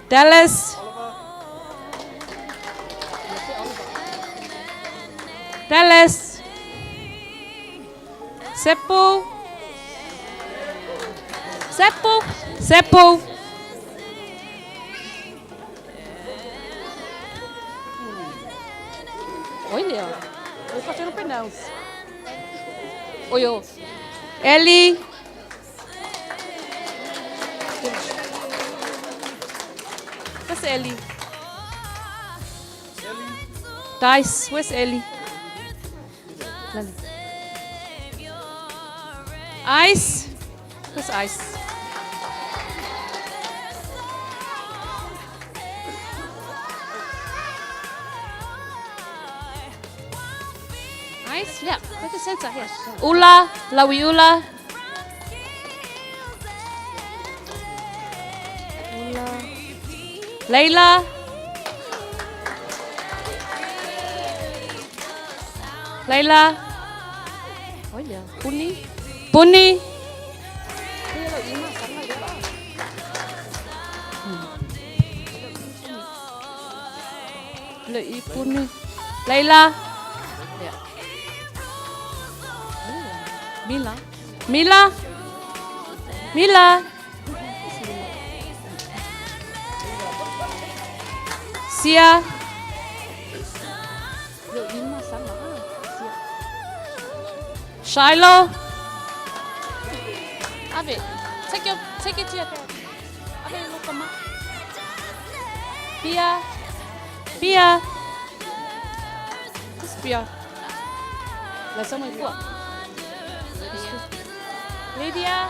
Speaker 17: Dallas. Seppo. Olha, vou fazer um pneu. Olha, Ellie. Where's Ellie? Dice, where's Ellie? Ice. Where's Ice? Ice, yeah, where's the center here? Ula, Lawi Ula. Layla. Olha, Puni. Puni. Layla. Mila. Sia. Shiloh. Ave, take it to your bed. Ave, look at Pia. This Pia. Let's someone go. Lydia.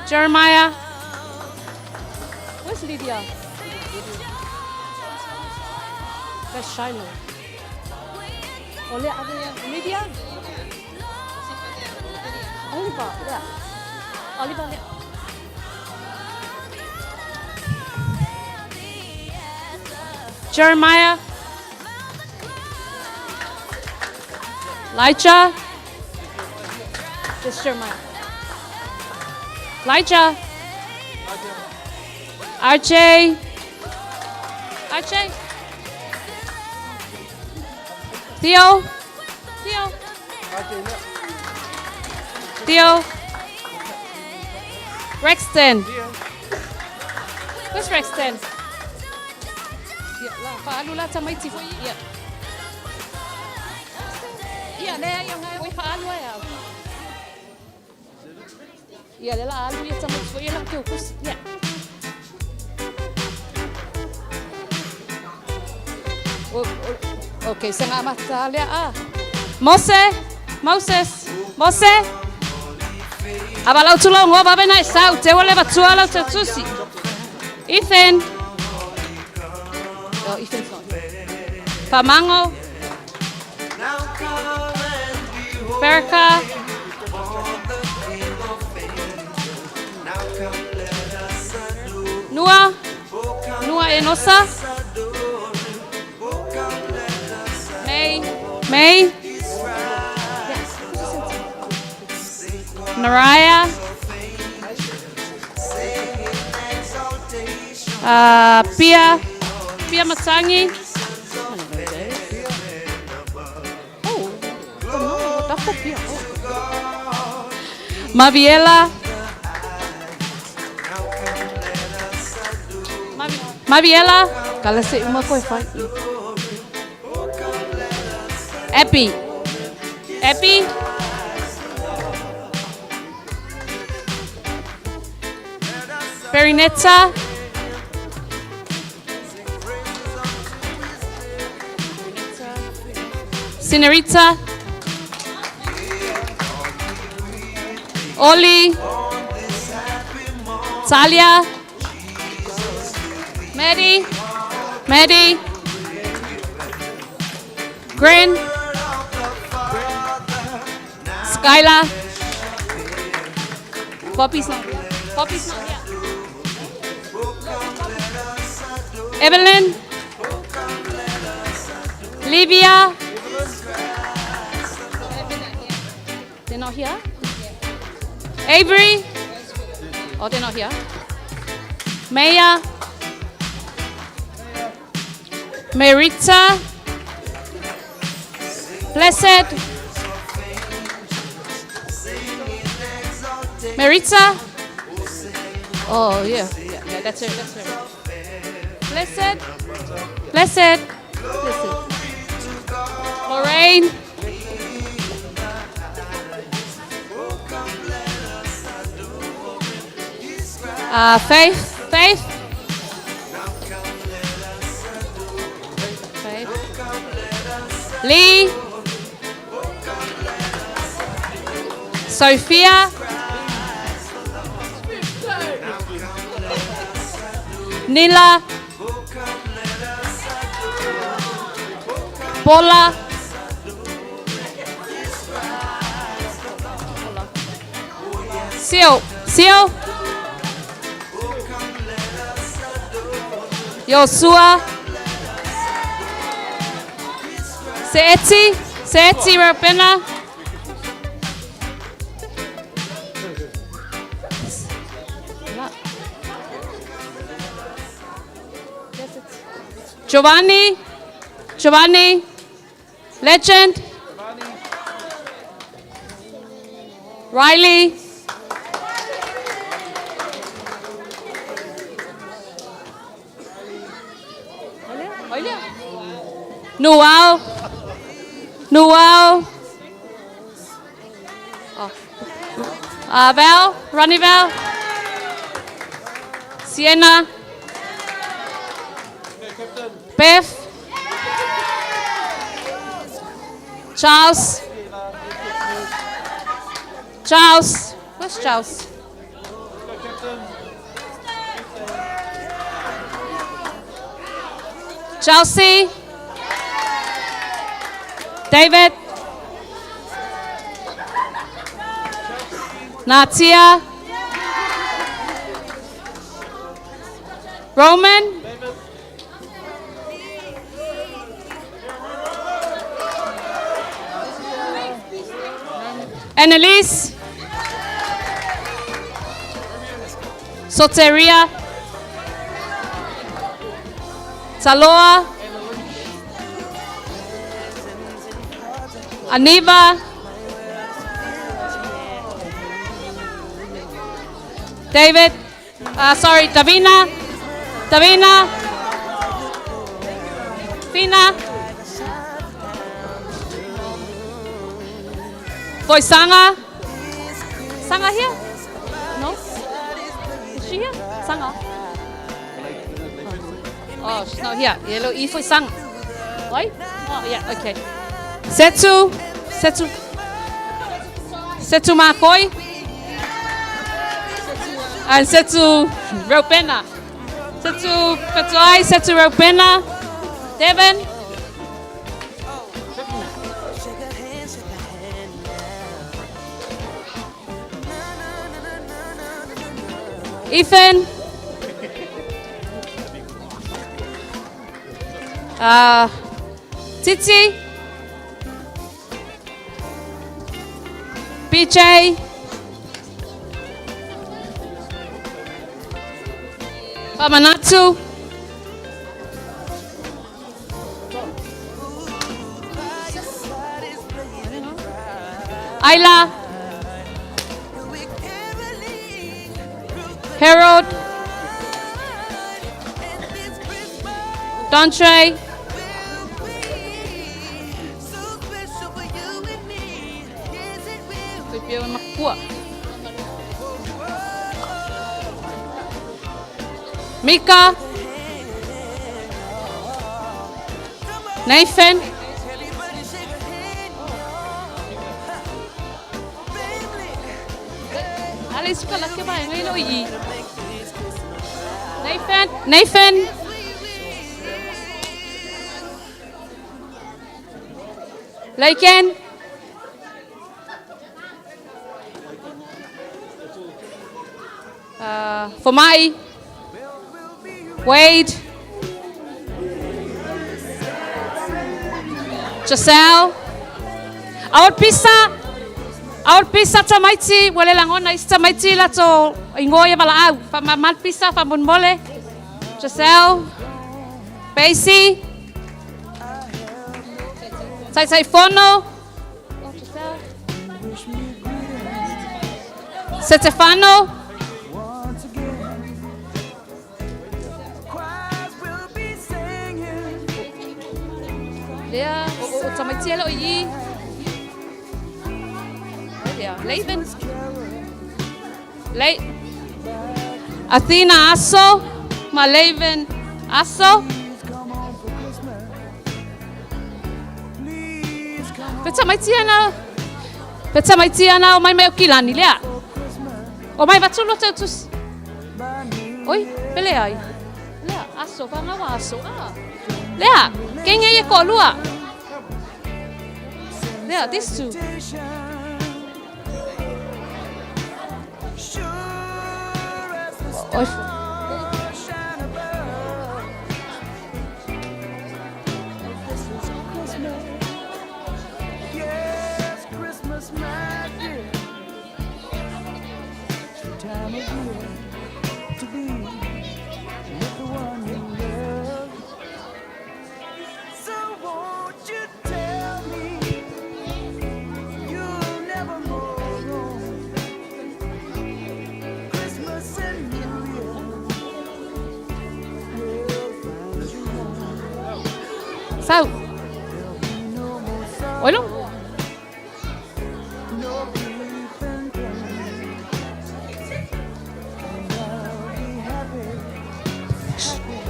Speaker 17: Jeremiah. Where's Lydia? That's Shiloh. Lydia? Oliver, yeah. Oliver, yeah. Jeremiah. Elijah. This Jeremiah. Elijah. RJ. Theo. Rexton. Where's Rexton? Paano lahat sa may tifo? There yung wait paano ya? Dela alu ya sa may tifo lang kyo kus. Okay, sa nga matalya Moses. Abalaw tulong wa babe na isau te wale batuala te tusi. Ethan. Oh, Ethan's not here. Pamango. Berka. Nua Enosa. May. Naraya. Pia Masangi. Maviela. Kala se uma koi fai. Epi. Perinetta. Senorita. Oli. Talia. Maddie. Grin. Skylar. Poppy's not here. Evelyn. Livia. They're not here? Avery. Oh, they're not here. Maya. Merita. Blessed. Merita. Oh, yeah, that's her. Blessed. Lorraine. Faith. Lee. Sophia. Nila. Paula. Seal. Joshua. Seeti Rapena. Giovanni. Legend. Riley. Olha. Noel. Noel. Oh. Val. Ronnie Val. Sienna. Beth. Charles. Charles. Where's Charles? Chelsea. David. Natia. Roman. Annalise. Soteria. Taloa. Aniva. David. Davina. Davina. Fina. Boy Sanga. Sanga here? No? Is she here? Sanga. Oh, she's not here. Yellow E for Sanga. Right? Oh, yeah, okay. Setsu. Setsu Makoi. And Setsu Ropena. Setsu Petoi, Setsu Ropena. Devon. Ethan. Titi. BJ. Pamanatsu. Ayla. Harold. Dontre. Mika. Nathan. Alice suka laki ba yang ilo i. Nathan. Laken. Fomai. Wade. Giselle. Awat pisa tamaiti wale langona is tamaiti la to ingoya malaau fa mal pisa fa mun mole. Giselle. Basie. Sai Fono. Stefano. Lea, o tamaitielo i. Lea, Laven. Athena Asso, ma Laven Asso. Peta maitiana o mai o kilani lea. O mai vatulo tus. Oi, pele ai. Lea, Asso, vangawa Asso. Lea, quem é a lua? Lea, these two. Sau. Oilo.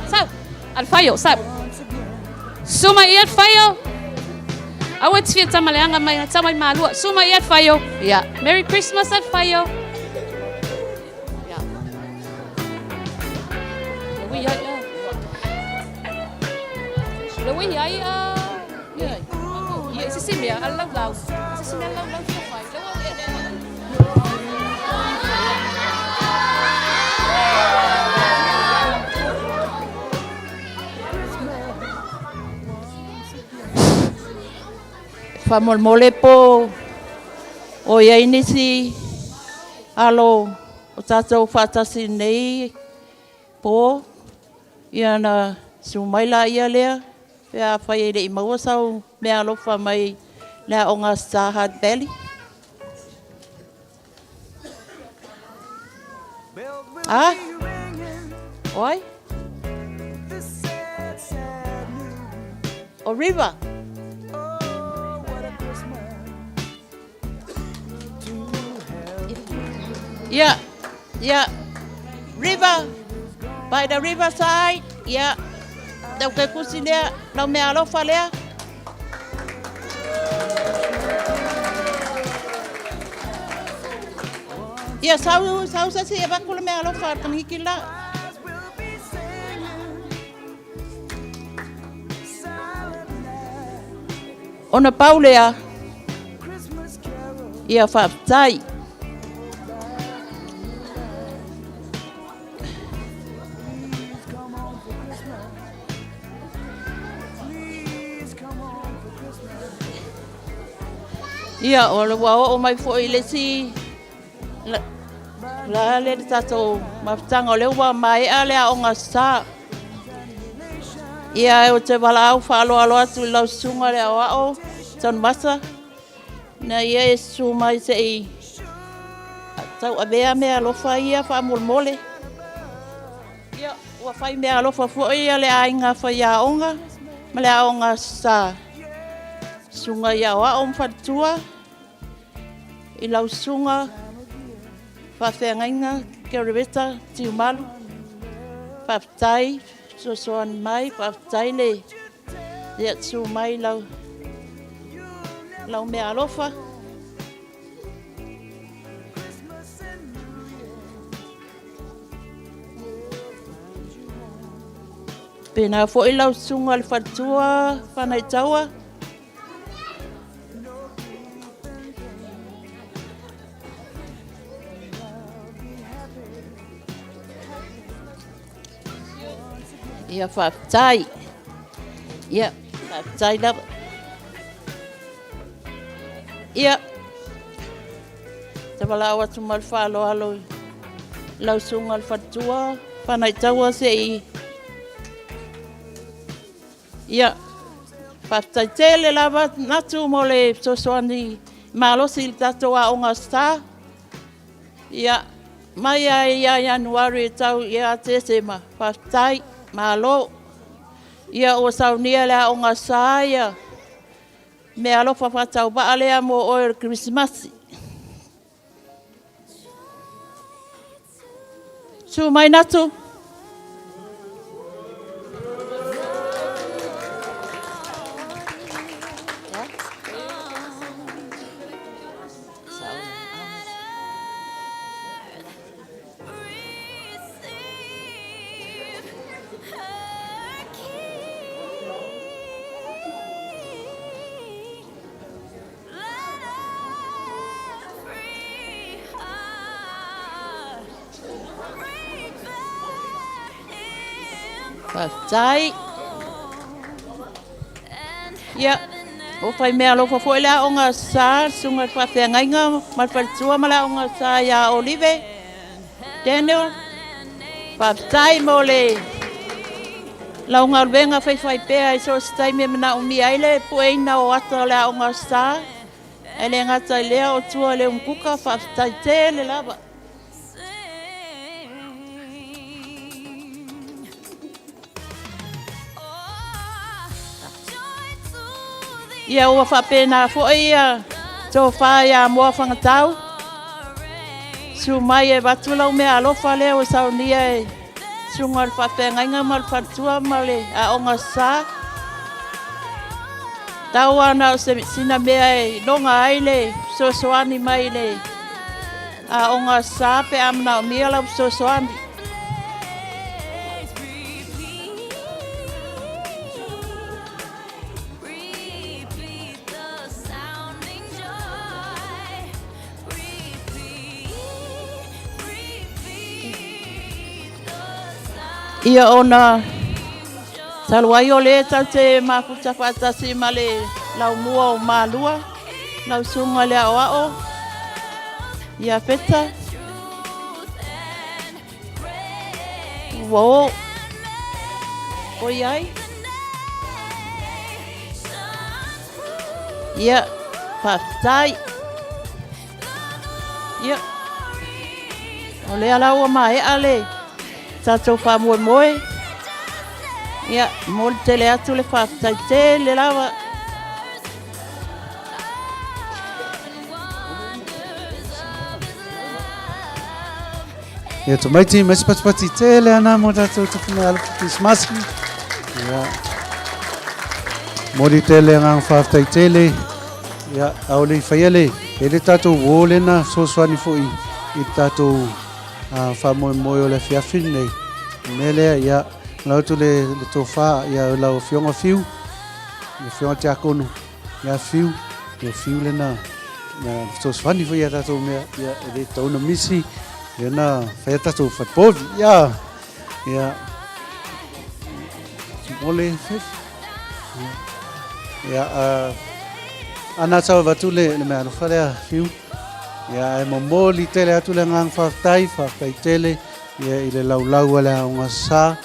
Speaker 17: Sau. Alfayo, sau. Suma iat fayo. Awat fiat sama leanga mai sama malu. Suma iat fayo. Yeah. Merry Christmas at fayo. Yeah. We ya. Lewi ya. Yeah. Yeah, sisi dia Allah lau. Sisi dia lau dia fai.
Speaker 18: Whamolmole po o ia inisi alo o tātou whātasi nei po ia na sumaila ia lea pia whai e i maua sau mea alofa mai lea o ngā Sahad Valley. Ah? Oi? O River? Yeah, yeah. River, by the riverside, yeah. Đâu cái cuốn xin lea, đâu mẹ alo pha lea. Yeah, sao sa si abang ko mẹ alo pha kan hikila. Ona Paulea, yeah, fa tai. Ia o le wao o mai fo i le si la le tato mafutanga o le ua mai a le a o ngā sā. Ia o te wala au whaalo alo atu lau sunga le au ao tan masa. Na ia e su mai se i tau a mea mea lofa ia wha mole. Ia ua whai mea lofa fo ia le a inga whai a onga ma le a o ngā sā. Sunga ia o a whatua i lau sunga whawhengainga Kereveta Tiumalu whawtai soan mai whawtai le ia tsu mai lau mea alofa pena fo i lau sunga le whatua whanai taua. Ia whaptai. Ia, whaptai lava. Ia. Te wala awa tu mal whalo alo. Lau sunga al whatua. Whanai taua se i. Ia. Whaptai tele lava. Natu mo le sosoani. Malosi il tatoa o ngā stā. Ia. Mai a ia Januari tau ia te sema. Whaptai. Malo, ia o Sauniga lea o ngā sāia. Me alofa whatau ba alea mo o Kerisimasi. Su mai natu. Whaftai. Ia, o whai mea lofa fo lea o ngā sā, sunga whawhengainga, marwhalitua mala o ngā sā ia Olive. Daniel, whaftai mo le. Lau ngā ruenga whai pēa i so stai me mena o mi aile, pueina o ata lea o ngā sā. Ele ngata i lea o tua le umkuka, whaftai te le lava. Ia ua whapena fo ia tō whaia mua whangatau. Su mai e watulau mea alofa leo Sauniga e sunga le whapengainga mal whatua male a onga sa. Tau ana o se sina mea e nonga aile sosoani mai le a onga sa pe amna o mia lau sosoani. Ia ona taluai o le tau te makuta whatasi ma le lau mua o malua, lau sunga le ao ao, ia feta. Wo, o iai. Ia, whaftai. Ia, o le alau o mai ale. Tatou whamoe moe. Ia, mo le tele atu le whaftai tele lawa.
Speaker 1: Ia tamaiti mesi patipati tele ana mo tatou tupuna ala Kerisimasi. Ia. Mo di tele ngang whaftai tele. Ia, au le whaiale. E le tatou wōlena sosoani fōi. I tatou whamoe moe o le whiawhi nei. Melea ia lautu le tō wha ia lau whionga whiu. Ia whionga te akono. Ia whiu. Ia whiu le na. Ia sosoani fōi ia tatou mea. Ia le tauna misi. Ia na whai tatou whaipovi. Ia. Ia. Mole whif. Ia. Ana tau watu le mea no wharea whiu. Ia e momoli tele atu le ngang whaftai tele. Ia i le laulau ale aonga sa.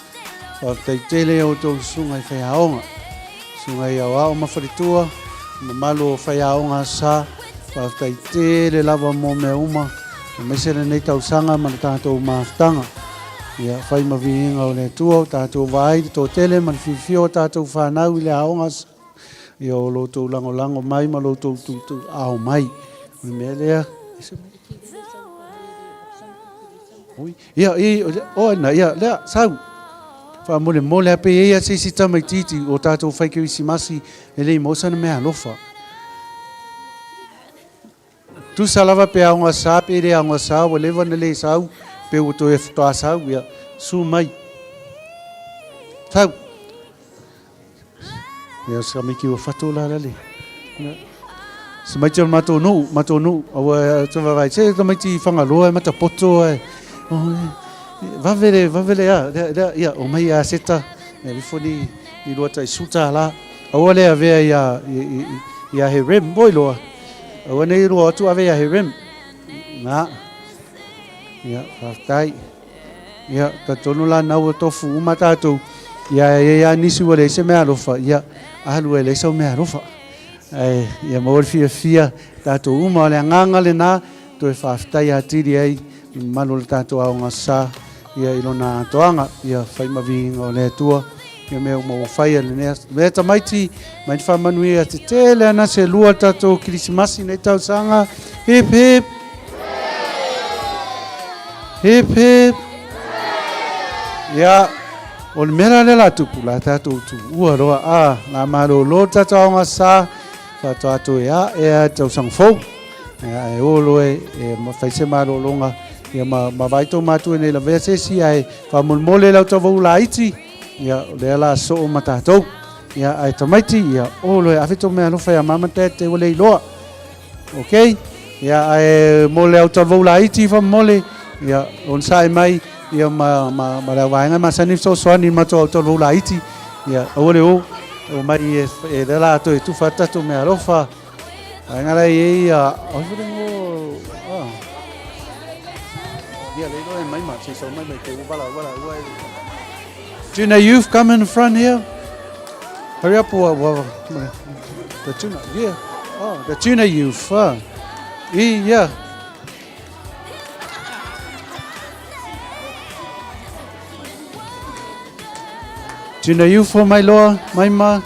Speaker 1: Whaftai tele o tō sunga i whai aonga. Sunga i au ao mawharitua. Ma malo o whai aonga sa. Whaftai tele lava mo mea uma. Mesele nei tau sanga ma le tātou maftanga. Ia whai mawiinga o le tua o tātou vai tō tele ma le whiwhio o tātou whanau i le aonga sa. Ia o loto lango mai ma loto tutu ao mai. Mea lea. Ia, na ia, lea, sau. Wha mole ape ia se tamai titi o tātou whai Kerisimasi e lei mosana mea alofa. Tu salava pe aonga sa, pe re aonga sa, o lewa na le sau, pe o to e whatoa sau, ia, su mai. Sau. Ia, sa miki o whato la le. Se mai tia mato no, awa te vai se te mai ti whangaloa, mata poto e. Vavele ia, o mai a seta, e rifoni i loa tai suta la. Awa le avea ia he rem, boi loa. Awa nei loa atu avea he rem. Nga. Ia, whaftai. Ia, ta tonu la nau o tofu umatatou. Ia nisi wa le se mea rofa. Ia, ahalu e le sau mea rofa. Ia maori fia tātou uma o le anganga le nā to e whaftai a tiri ai manu le tātou aonga sa ia ilona atoanga ia whai mawiinga o le tua ia mea umau whai ale nea mea tamaiti mai whamanui a te tele ana se lua tātou Kerisimasi nei tau sanga hip hip hip hip ia o le mera le la tupu la tātou tu ua roa la maro lo tātou aonga sa Tato atu e tau sang fau. E olo e mawhaise maro longa. Ia ma vaito matu e nei la vea sesi ai whamulmole lau tau vau la iti. Ia le la so o matatou. Ia ai tamaiti ia olo e awhito mea lofa ia mamate te wale iloa. Ok? Ia ai mole au tau vau la iti whamole. Ia on sai mai. Ia ma la wainga ma sanif so soani mato au tau vau la iti. Ia ole o. O mai e dela to e tu fatato me alofa ngara e ia o frengo ia le do e mai ma so mai me te bala Tuna youth come in front here hurry up the tuna yeah the tuna youth yeah Tuna youth for my lord my ma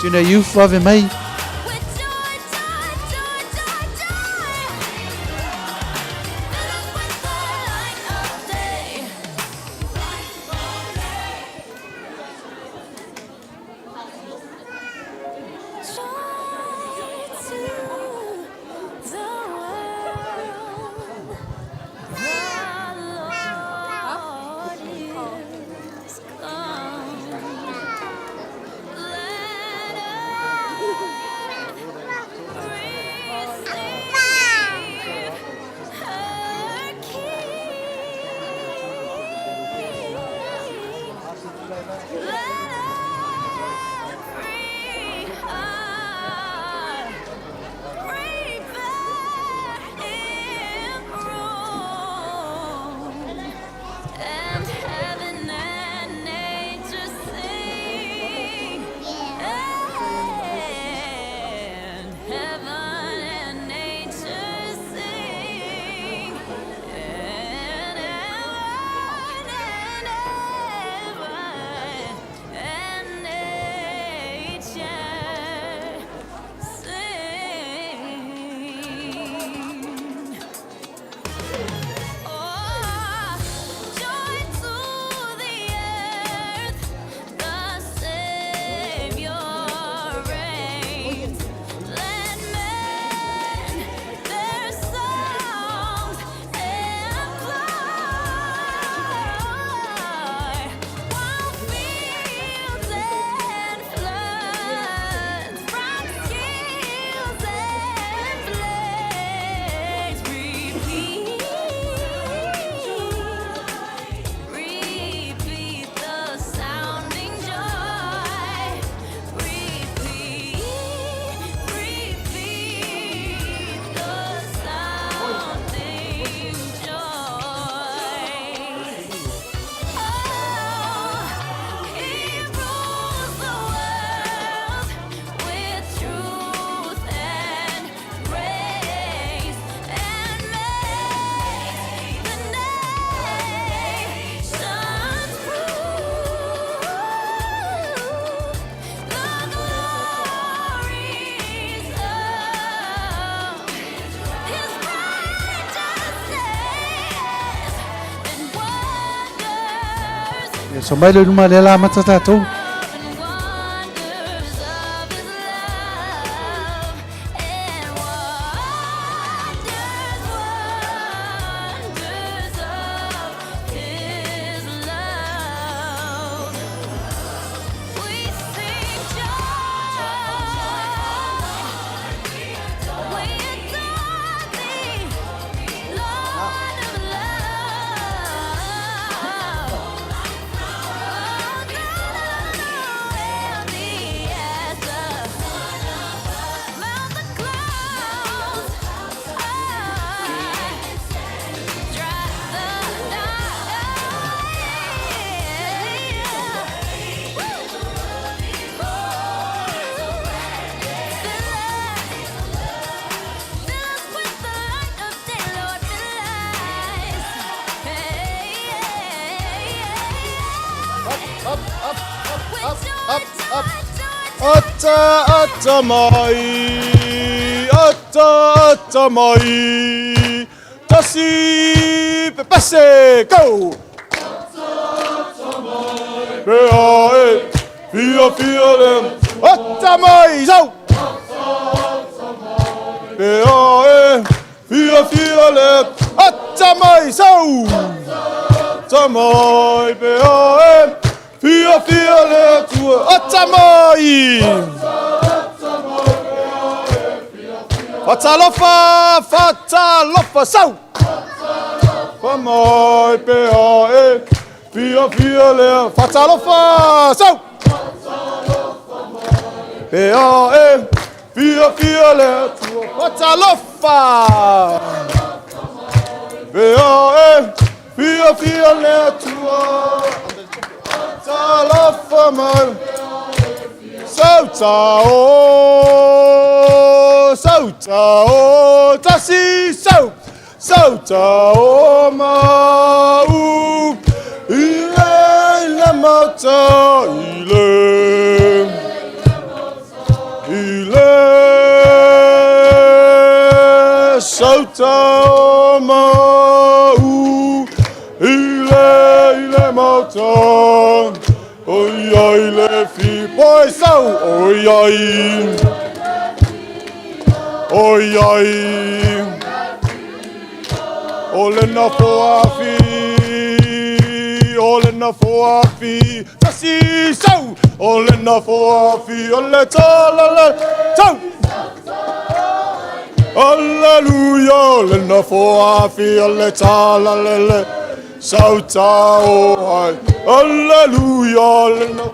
Speaker 1: Tuna youth wave mai. So mai le luma le la matata tu.
Speaker 11: Ata mai, tasi pepese, go! Fia lem, ata mai, zo! Fia lem, ata mai, zo! Ata mai, fia lem, ata mai! Fatalofa, sau! Famoi pea fia le, fatalofa, sau!
Speaker 14: Pea e fia fia le tua patalofa. Pea e fia fia le tua patalofa man. Sauta o tasi sauta o mau. Ile mauta ile sauta o mau. Ile mauta. Oi ai le fi poi sau oi ai. Oi ai. Ole na foafi. Ole na foafi. Tasi sau. Ole na foafi. Ole talala. Sau. Alleluia. Ole na foafi. Ole talala. Sauta o hai. Alleluia. Ole na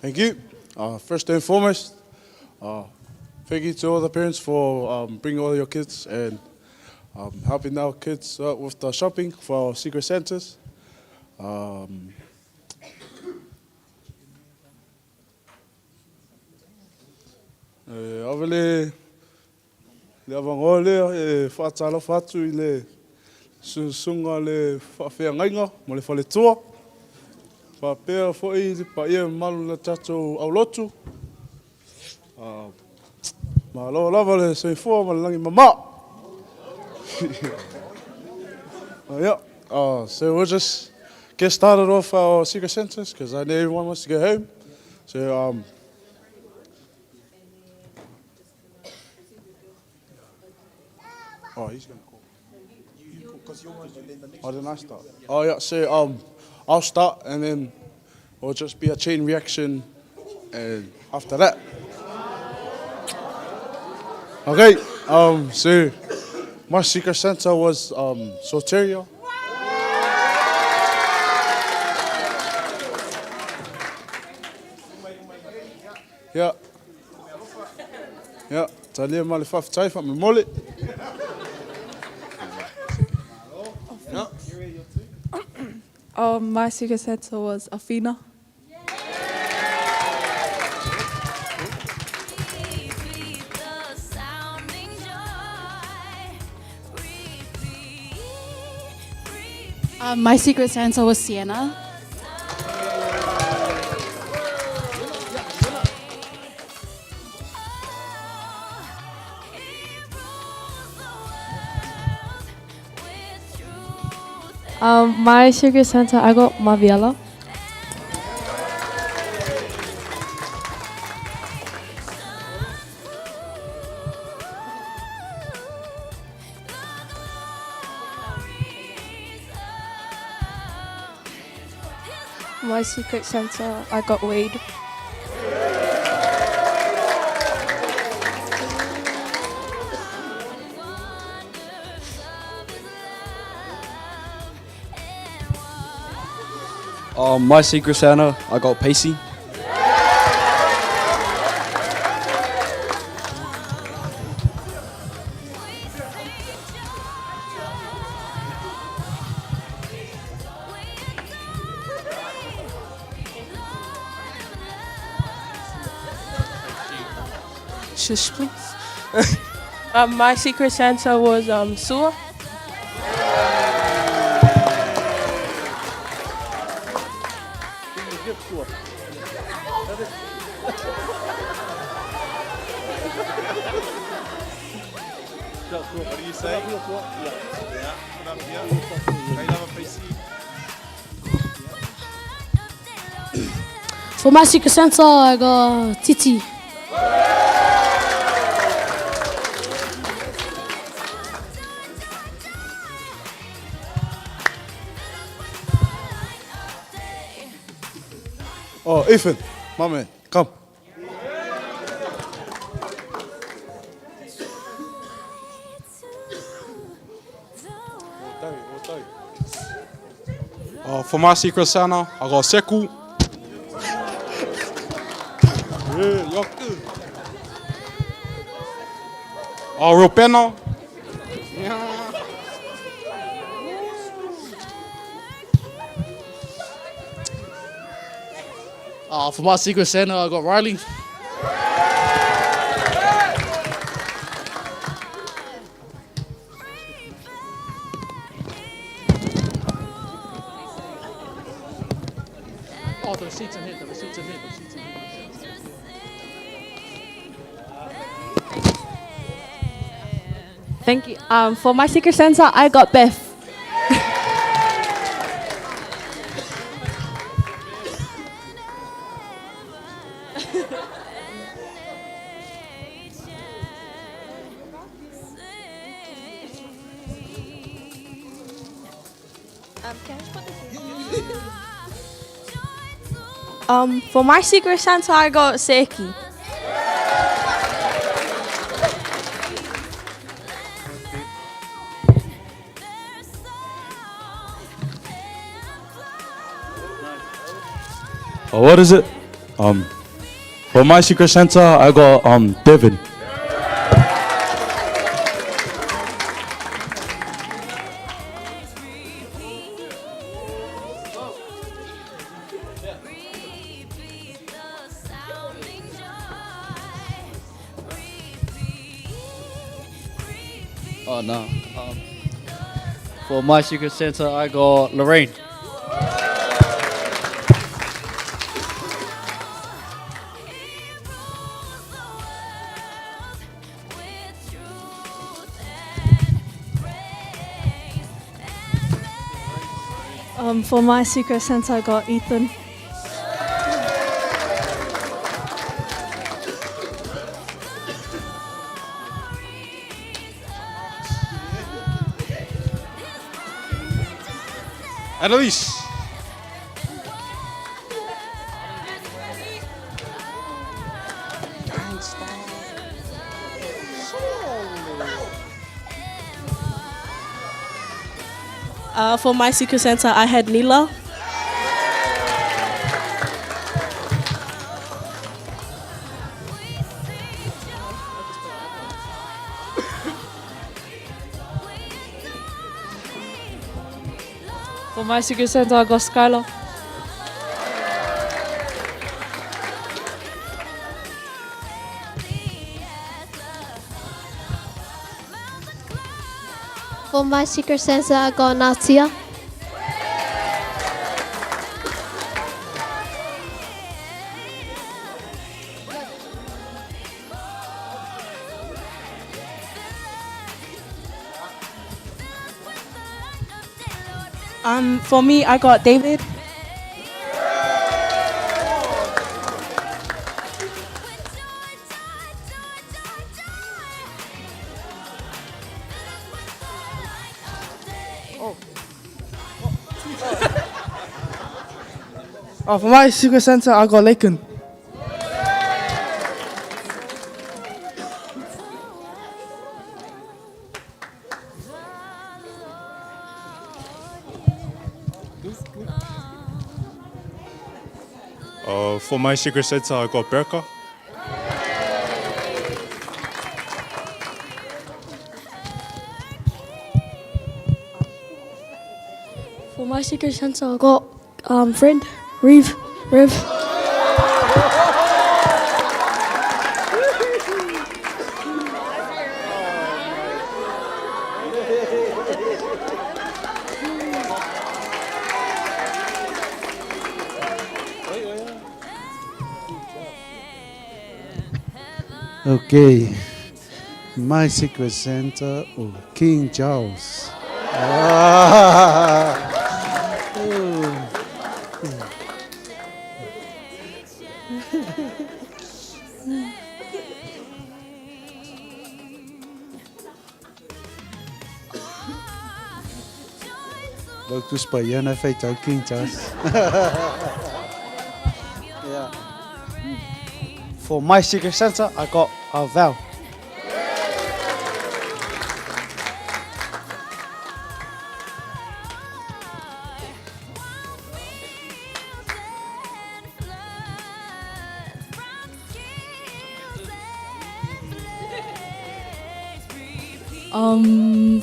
Speaker 14: Thank you. First and foremost, thank you to all the parents for bringing all your kids and helping our kids with the shopping for our secret Santas. Avele le avango le whaatala whatu I le sunga le whawhea ngainga mo le whale tua. Whapea fwoi le pa ia malu na tatou au lotu. Ma loa lava le soifua ma le langi mama. So we'll just get started off our secret Santas because I know everyone wants to go home. So he's going to call. Oh, didn't I start? Oh, yeah, so I'll start and then it'll just be a chain reaction and after that. Okay, so my secret Santa was Soteria. Yeah. Yeah, talia mali whawhitai wha me mole.
Speaker 19: My secret Santa was Afina.
Speaker 20: My secret Santa was Sienna.
Speaker 2: My Secret Santa, I got Maviela. My Secret Santa, I got Wade.
Speaker 20: My Secret Santa, I got Pacey.
Speaker 21: Shush, please. My Secret Santa was Sua.
Speaker 3: What do you say?
Speaker 4: For my Secret Santa, I got Titi.
Speaker 14: Oh, Ethan, my man, come. For my Secret Santa, I got Seku. Yeah, you're good. Oh, Ropeno.
Speaker 10: For my Secret Santa, I got Riley. Oh, the receipts in here, the receipts in here, the receipts in here.
Speaker 2: Thank you. For my Secret Santa, I got Beth.
Speaker 22: For my Secret Santa, I got Seki.
Speaker 20: Oh, what is it? For my Secret Santa, I got Devin.
Speaker 23: Oh no. For my Secret Santa, I got Lorraine.
Speaker 22: For my Secret Santa, I got Ethan.
Speaker 14: Annalise.
Speaker 21: For my Secret Santa, I had Nila.
Speaker 2: For my Secret Santa, I got Skylar.
Speaker 24: For my Secret Santa, I got Natia.
Speaker 21: For me, I got David.
Speaker 5: For my Secret Santa, I got Laken.
Speaker 9: For my Secret Santa, I got Berka.
Speaker 4: For my Secret Santa, I got friend, Rev.
Speaker 1: Okay. My Secret Santa or King Charles. Lotu Spayana feita King Charles.
Speaker 5: Yeah. For my Secret Santa, I got Val.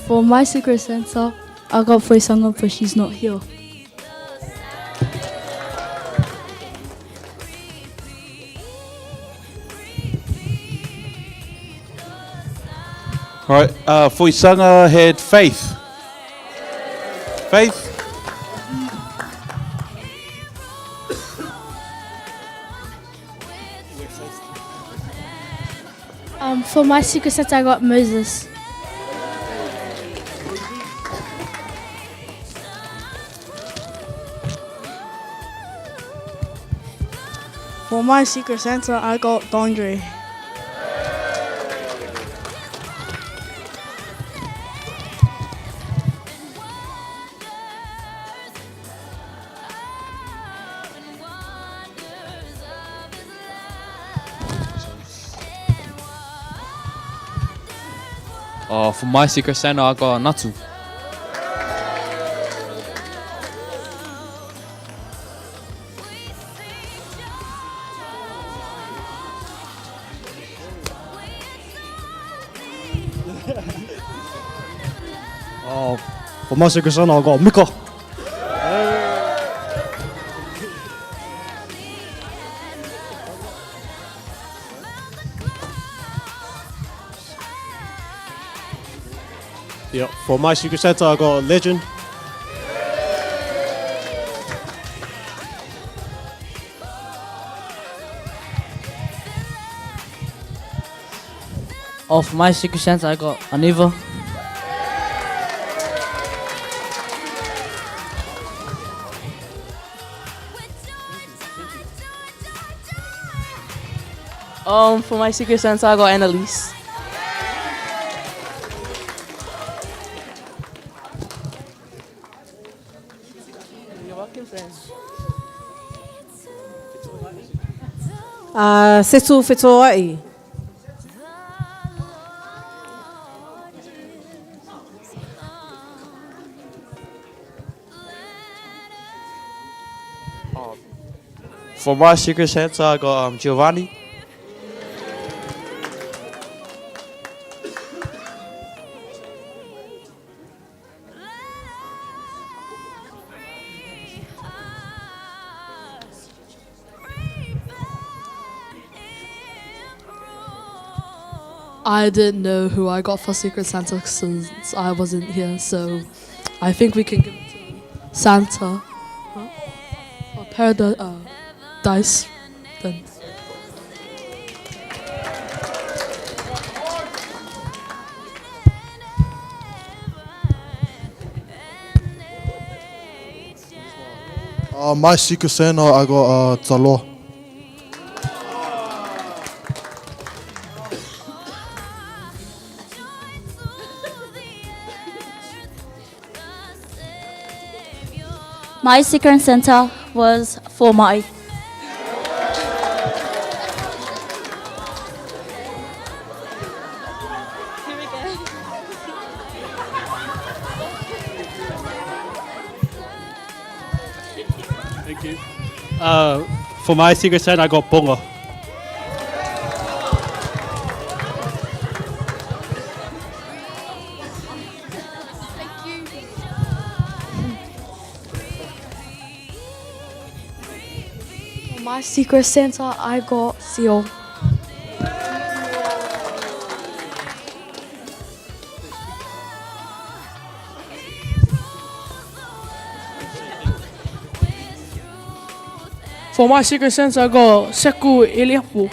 Speaker 22: For my Secret Santa, I got Foisanga, but she's not here.
Speaker 6: All right, Foisanga had Faith. Faith?
Speaker 4: For my Secret Santa, I got Moses.
Speaker 21: For my Secret Santa, I got Dondre.
Speaker 23: For my Secret Santa, I got Natsu.
Speaker 5: For my Secret Santa, I got Mika.
Speaker 7: Yeah, for my Secret Santa, I got Legend.
Speaker 23: For my Secret Santa, I got Aniva.
Speaker 21: For my Secret Santa, I got Annalise.
Speaker 8: Setu Fetoai.
Speaker 6: For my Secret Santa, I got Giovanni.
Speaker 2: I didn't know who I got for Secret Santa since I wasn't here, so I think we can give it to Santa. Or Paradise then.
Speaker 12: My Secret Santa, I got Taloa.
Speaker 13: My Secret Santa was for my.
Speaker 7: Thank you. For my Secret Santa, I got Ponga.
Speaker 4: For my Secret Santa, I got Seal.
Speaker 2: For my Secret Santa, I got Seku Eliapu.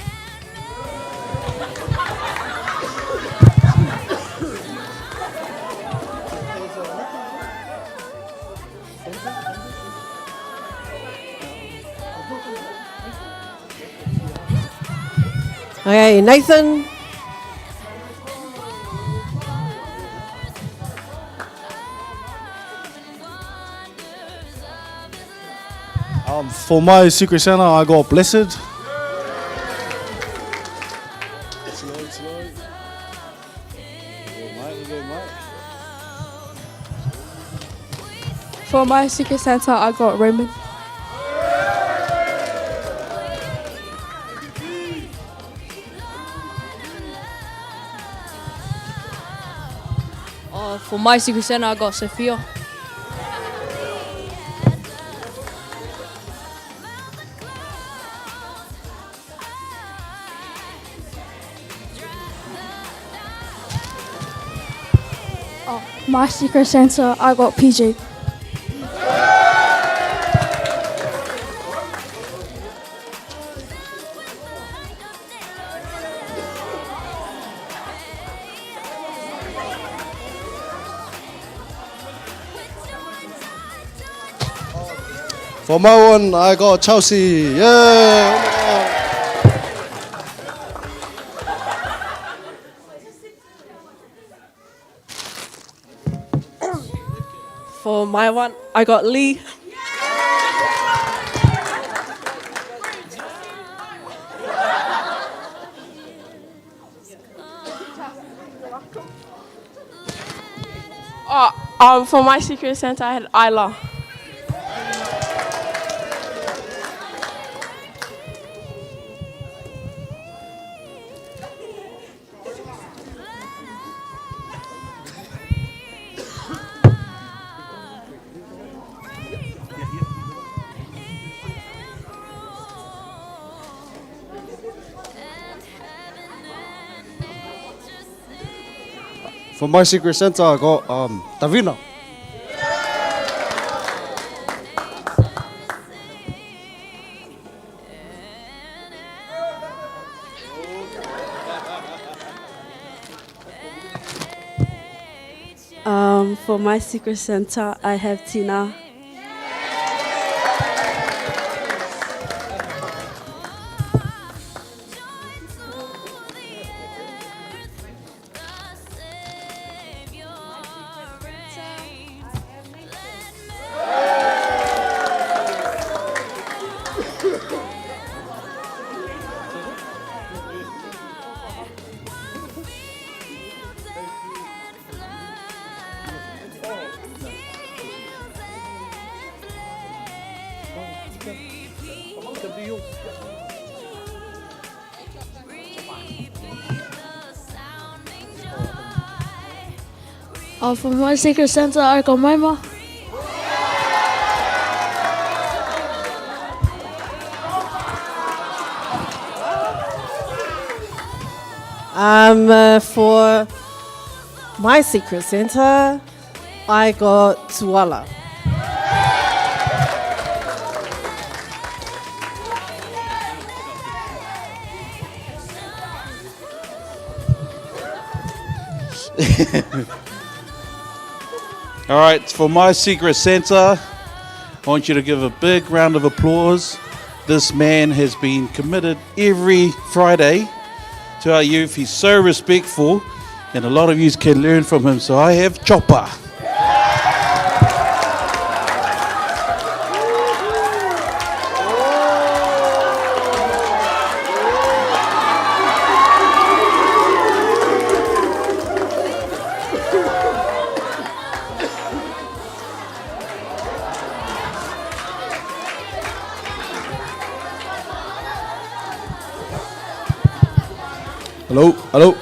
Speaker 8: Okay, Nathan.
Speaker 5: For my Secret Santa, I got Blessed.
Speaker 22: For my Secret Santa, I got Raymond.
Speaker 2: For my Secret Santa, I got Sophia.
Speaker 22: My Secret Santa, I got PJ.
Speaker 5: For my one, I got Chelsea. Yeah!
Speaker 8: For my one, I got Lee.
Speaker 22: For my Secret Santa, I had Isla.
Speaker 5: For my Secret Santa, I got Davina.
Speaker 21: For my Secret Santa, I have Tina.
Speaker 4: For my Secret Santa, I got Maima.
Speaker 8: For my Secret Santa, I got Tuala.
Speaker 15: All right, for my Secret Santa, I want you to give a big round of applause. This man has been committed every Friday to our youth. He's so respectful, and a lot of you can learn from him. So I have Chopper.
Speaker 14: Hello.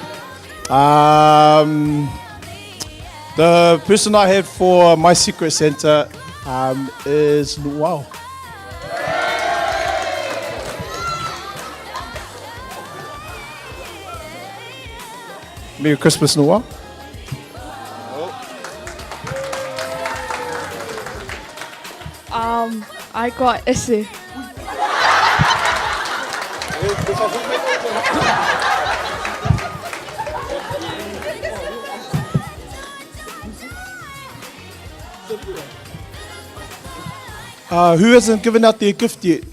Speaker 14: The person I have for my secret Santa is Luau. Merry Christmas, Luau.
Speaker 19: I got Issy.
Speaker 14: Who hasn't given out their gift yet?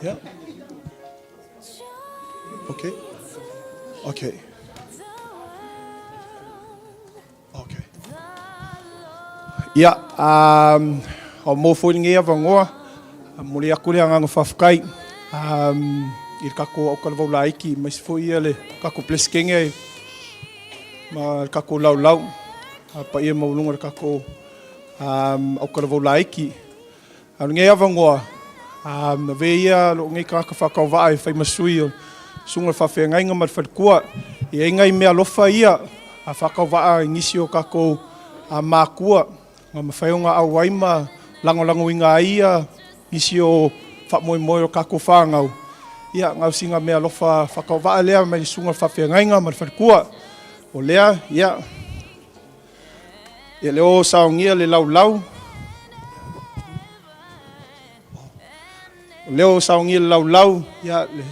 Speaker 14: Yeah. Okay. Okay. Okay. Yeah. O mo fōringi a vangoa. Mori aku le anga whawhakai. I kako au kalawau la iki. Mais fōi ia le kako pleskenge. Ma kako lau. Pa ia maulunga kako au kalawau la iki. Ngai avangoa. Na ve ia lo ngai kaka whakau wae whai masui o sunga whawhia ngainga mar whalkua. I ngai mea lofa ia a whakau wae ngisi o kako mākua. Ngā mawhaionga au waima lango inga ia ngisi o whamoimoe o kako whāngau. Ia ngau singa mea lofa whakau wae lea mai sunga whawhia ngainga mar whalkua. O lea, ia. Ia leo saungia le lau. Leo saungia le lau. Ia le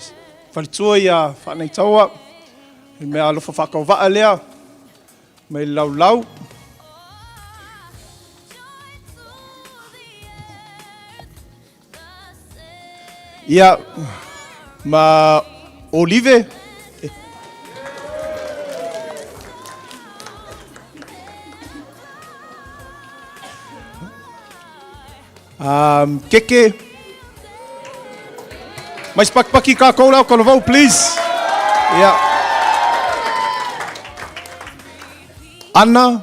Speaker 14: whalitua ia whanei taua. E mea alofa whakau waa lea. Mai lau. Ia ma Olive. Keke. Mais pakpaki ka koula kalavau, please. Yeah. Anna.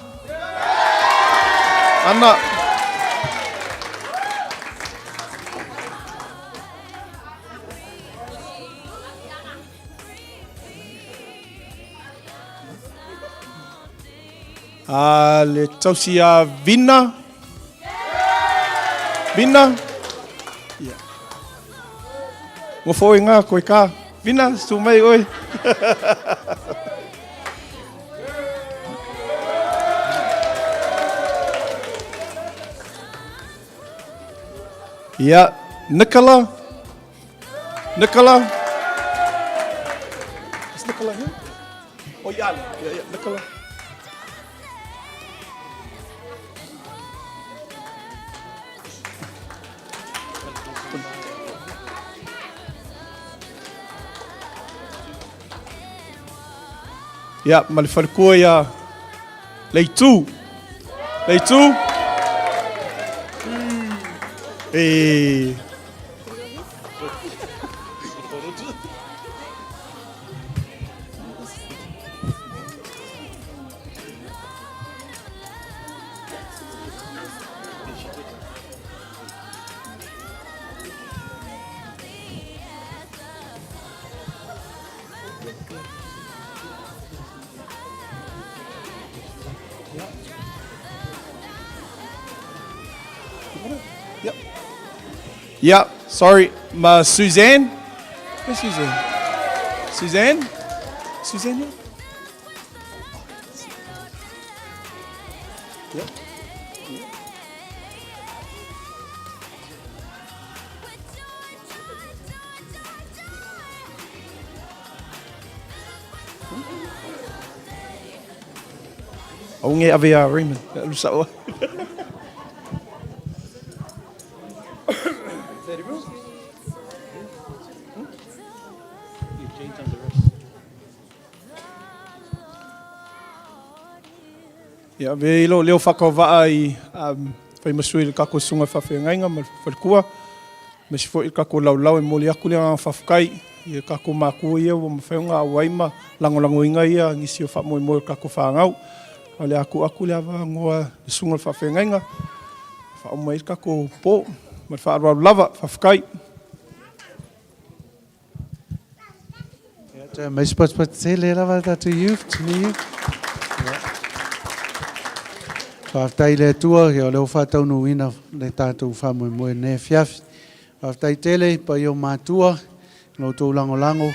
Speaker 14: Le tausia Vina. Yeah. Ngo foi ngā koe ka. Vina, stu mai oi. Yeah, Nicola. Is Nicola here? Oh, yeah, Nicola. Ja, maar de Falcoya Lotu. Hey. Yeah, sorry, ma Suzanne. Where's Suzanne? Suzanne? Yeah.
Speaker 11: Aunge avea Raymond. Lusa o. Ia ve ilo leo whakawaa I whai masui le kako sunga whawhengainga ma whalkua. Me si fwoi kako laulau e moli aku lea whawkai. Ia kako mākua ia wa mawhaunga a waima langolango inga ia ngisi o whamoe moe kako whangau. A le aku lea wa ngoa le sunga whawhengainga. Whaoma I kako po. Ma whaarau lava whawkai.
Speaker 1: Mas pat tele lava tatu youth ni. Whaftai le tua o leo whatau nuina le tātou whamoe moe ne fiafi. Whaftai tele pa i o mātua no tō lango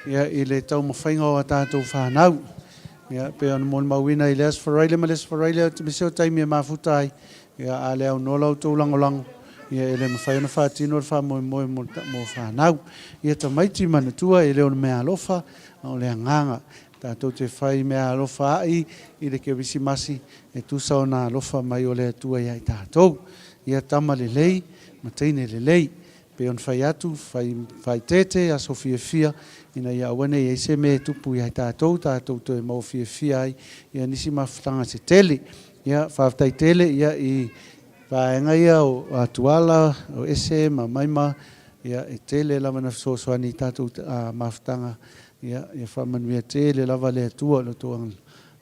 Speaker 1: ia I le tau mawhainga o a tātou whanau. Ia pe anu mon mawina I le aswharaile ma le aswharaile te meseo taimi e mafutai. Ia a le au nola o tō lango. Ia ele mawhaina whatino le whamoe moe mo whanau. Ia ta maiti manatua ele o mea alofa o le anganga. Tātou te whai mea alofa ai I le Kerisimasi e tusa o nā alofa mai o le atua I tātou. Ia tama le lei, mataine le lei. Pe on whai atu, whai tete a so fia ina ia awane I se me tupu I tātou te mau fia ai. Ia nisi mawhtanga se tele. Ia whaftai tele ia I whaenga ia o atuala, o ese, ma maima. Ia e tele lava na soani tātou mawhtanga. Ia whamanuia tele lava le atua lo toang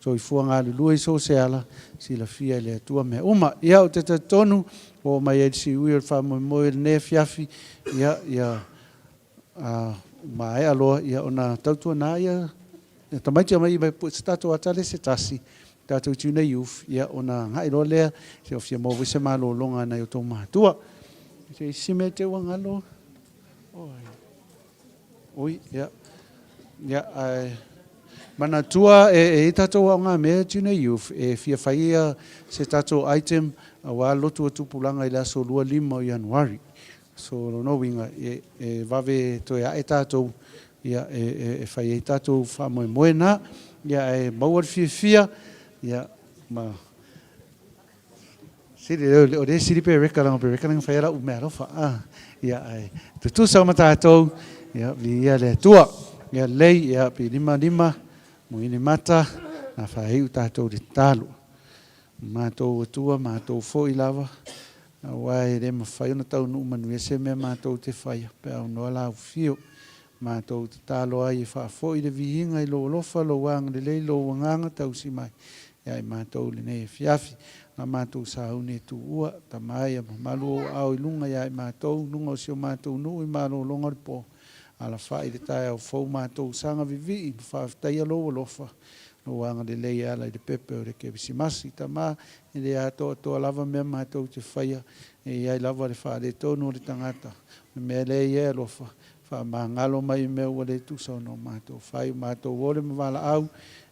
Speaker 1: so I fuanga lulu I so se ala si la fia le atua me uma ia o te tonu o mai e si ui o whamoe moe ne fiafi ia mai aloa ia ona tautua na ia tamaiti mai mai pu stato atale se tasi tātou tuna youth ia ona ngai roa lea se ofia mo vise malo longa na i o tō mātua se sime te wangalo oi ia ia manatua e tātou au ngā mea tuna youth e fia whaia se tātou item a wā lotu o tupulanga I le aso 25 o Januari. So no winga e vave to ia e tātou ia e whaia I tātou whamoe moe nā ia e mauar fia ia ma siri o re siri pe rekalanga whaia u mea rofa ia e tutu sa ma tātou ia ia le tua ia lei ia pi lima muini mata na whaiu tātou de tālu. Mātou atua, mātou fōi lava. A wai re mawhai ona tau nuu manu ese mea mātou te whaia. Pe au noa lau fio. Mātou te tālo ai e wha fōi le vihinga I lo lofa, lo wanga le lei, lo wanganga tau si mai. Ia I mātou le nei e fiafi. Nga mātou sa haune tu ua, ta mai a malu o au I lunga ia I mātou. Lunga o sio mātou nuu I mālo longa le po. Ala whai le tae au fau mātou sanga vivi I whaftai a lo lofa. No wanga le lei ala I le pepe o le Kerisimasi ta mā I le ato lava mea mātou te whaia e iai lava le wha le tonu o le tangata mea le ia lofa wha mā ngalo mai mea ua le tusa no mātou whai mātou wole mawala au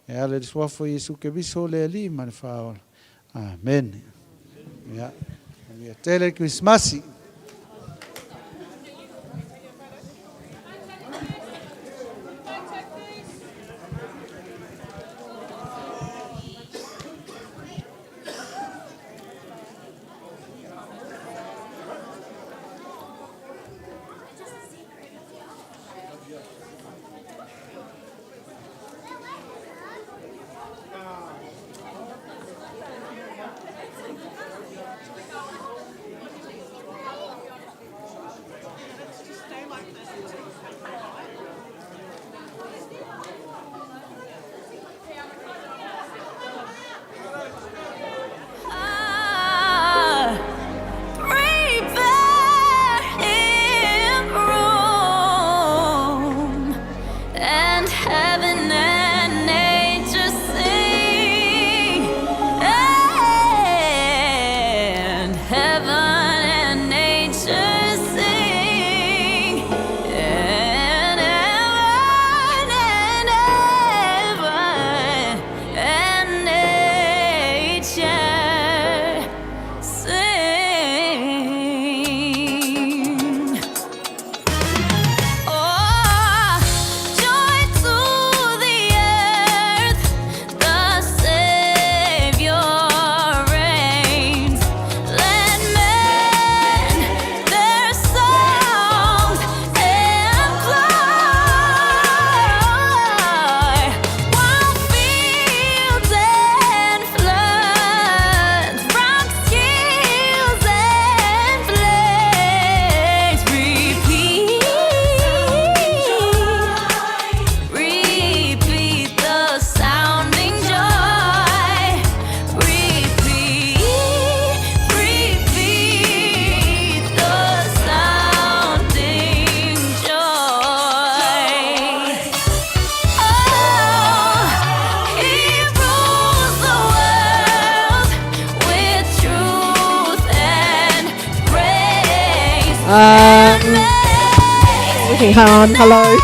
Speaker 1: e ala le swafo Jesu Keriso le ali ma le wha Amen. Ia tele Kerisimasi.
Speaker 8: We can hang on. Hello.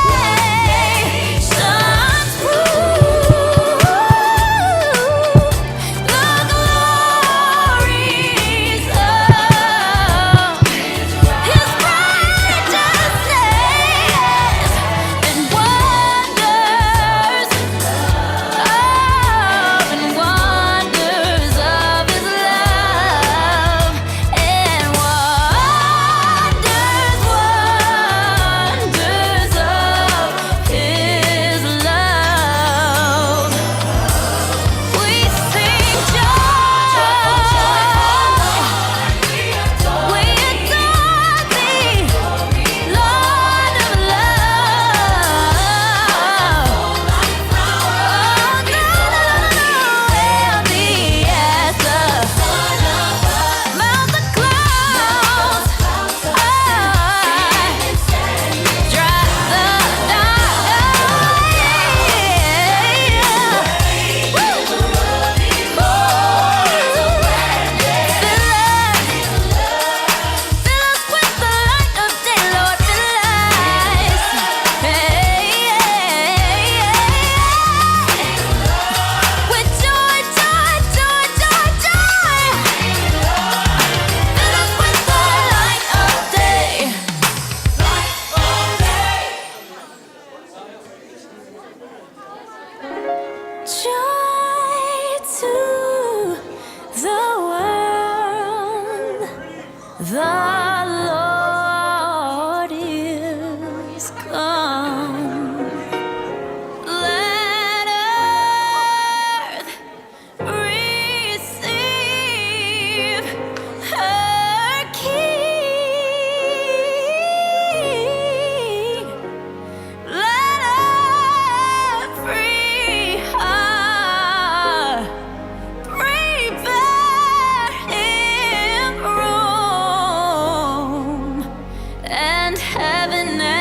Speaker 3: Heaven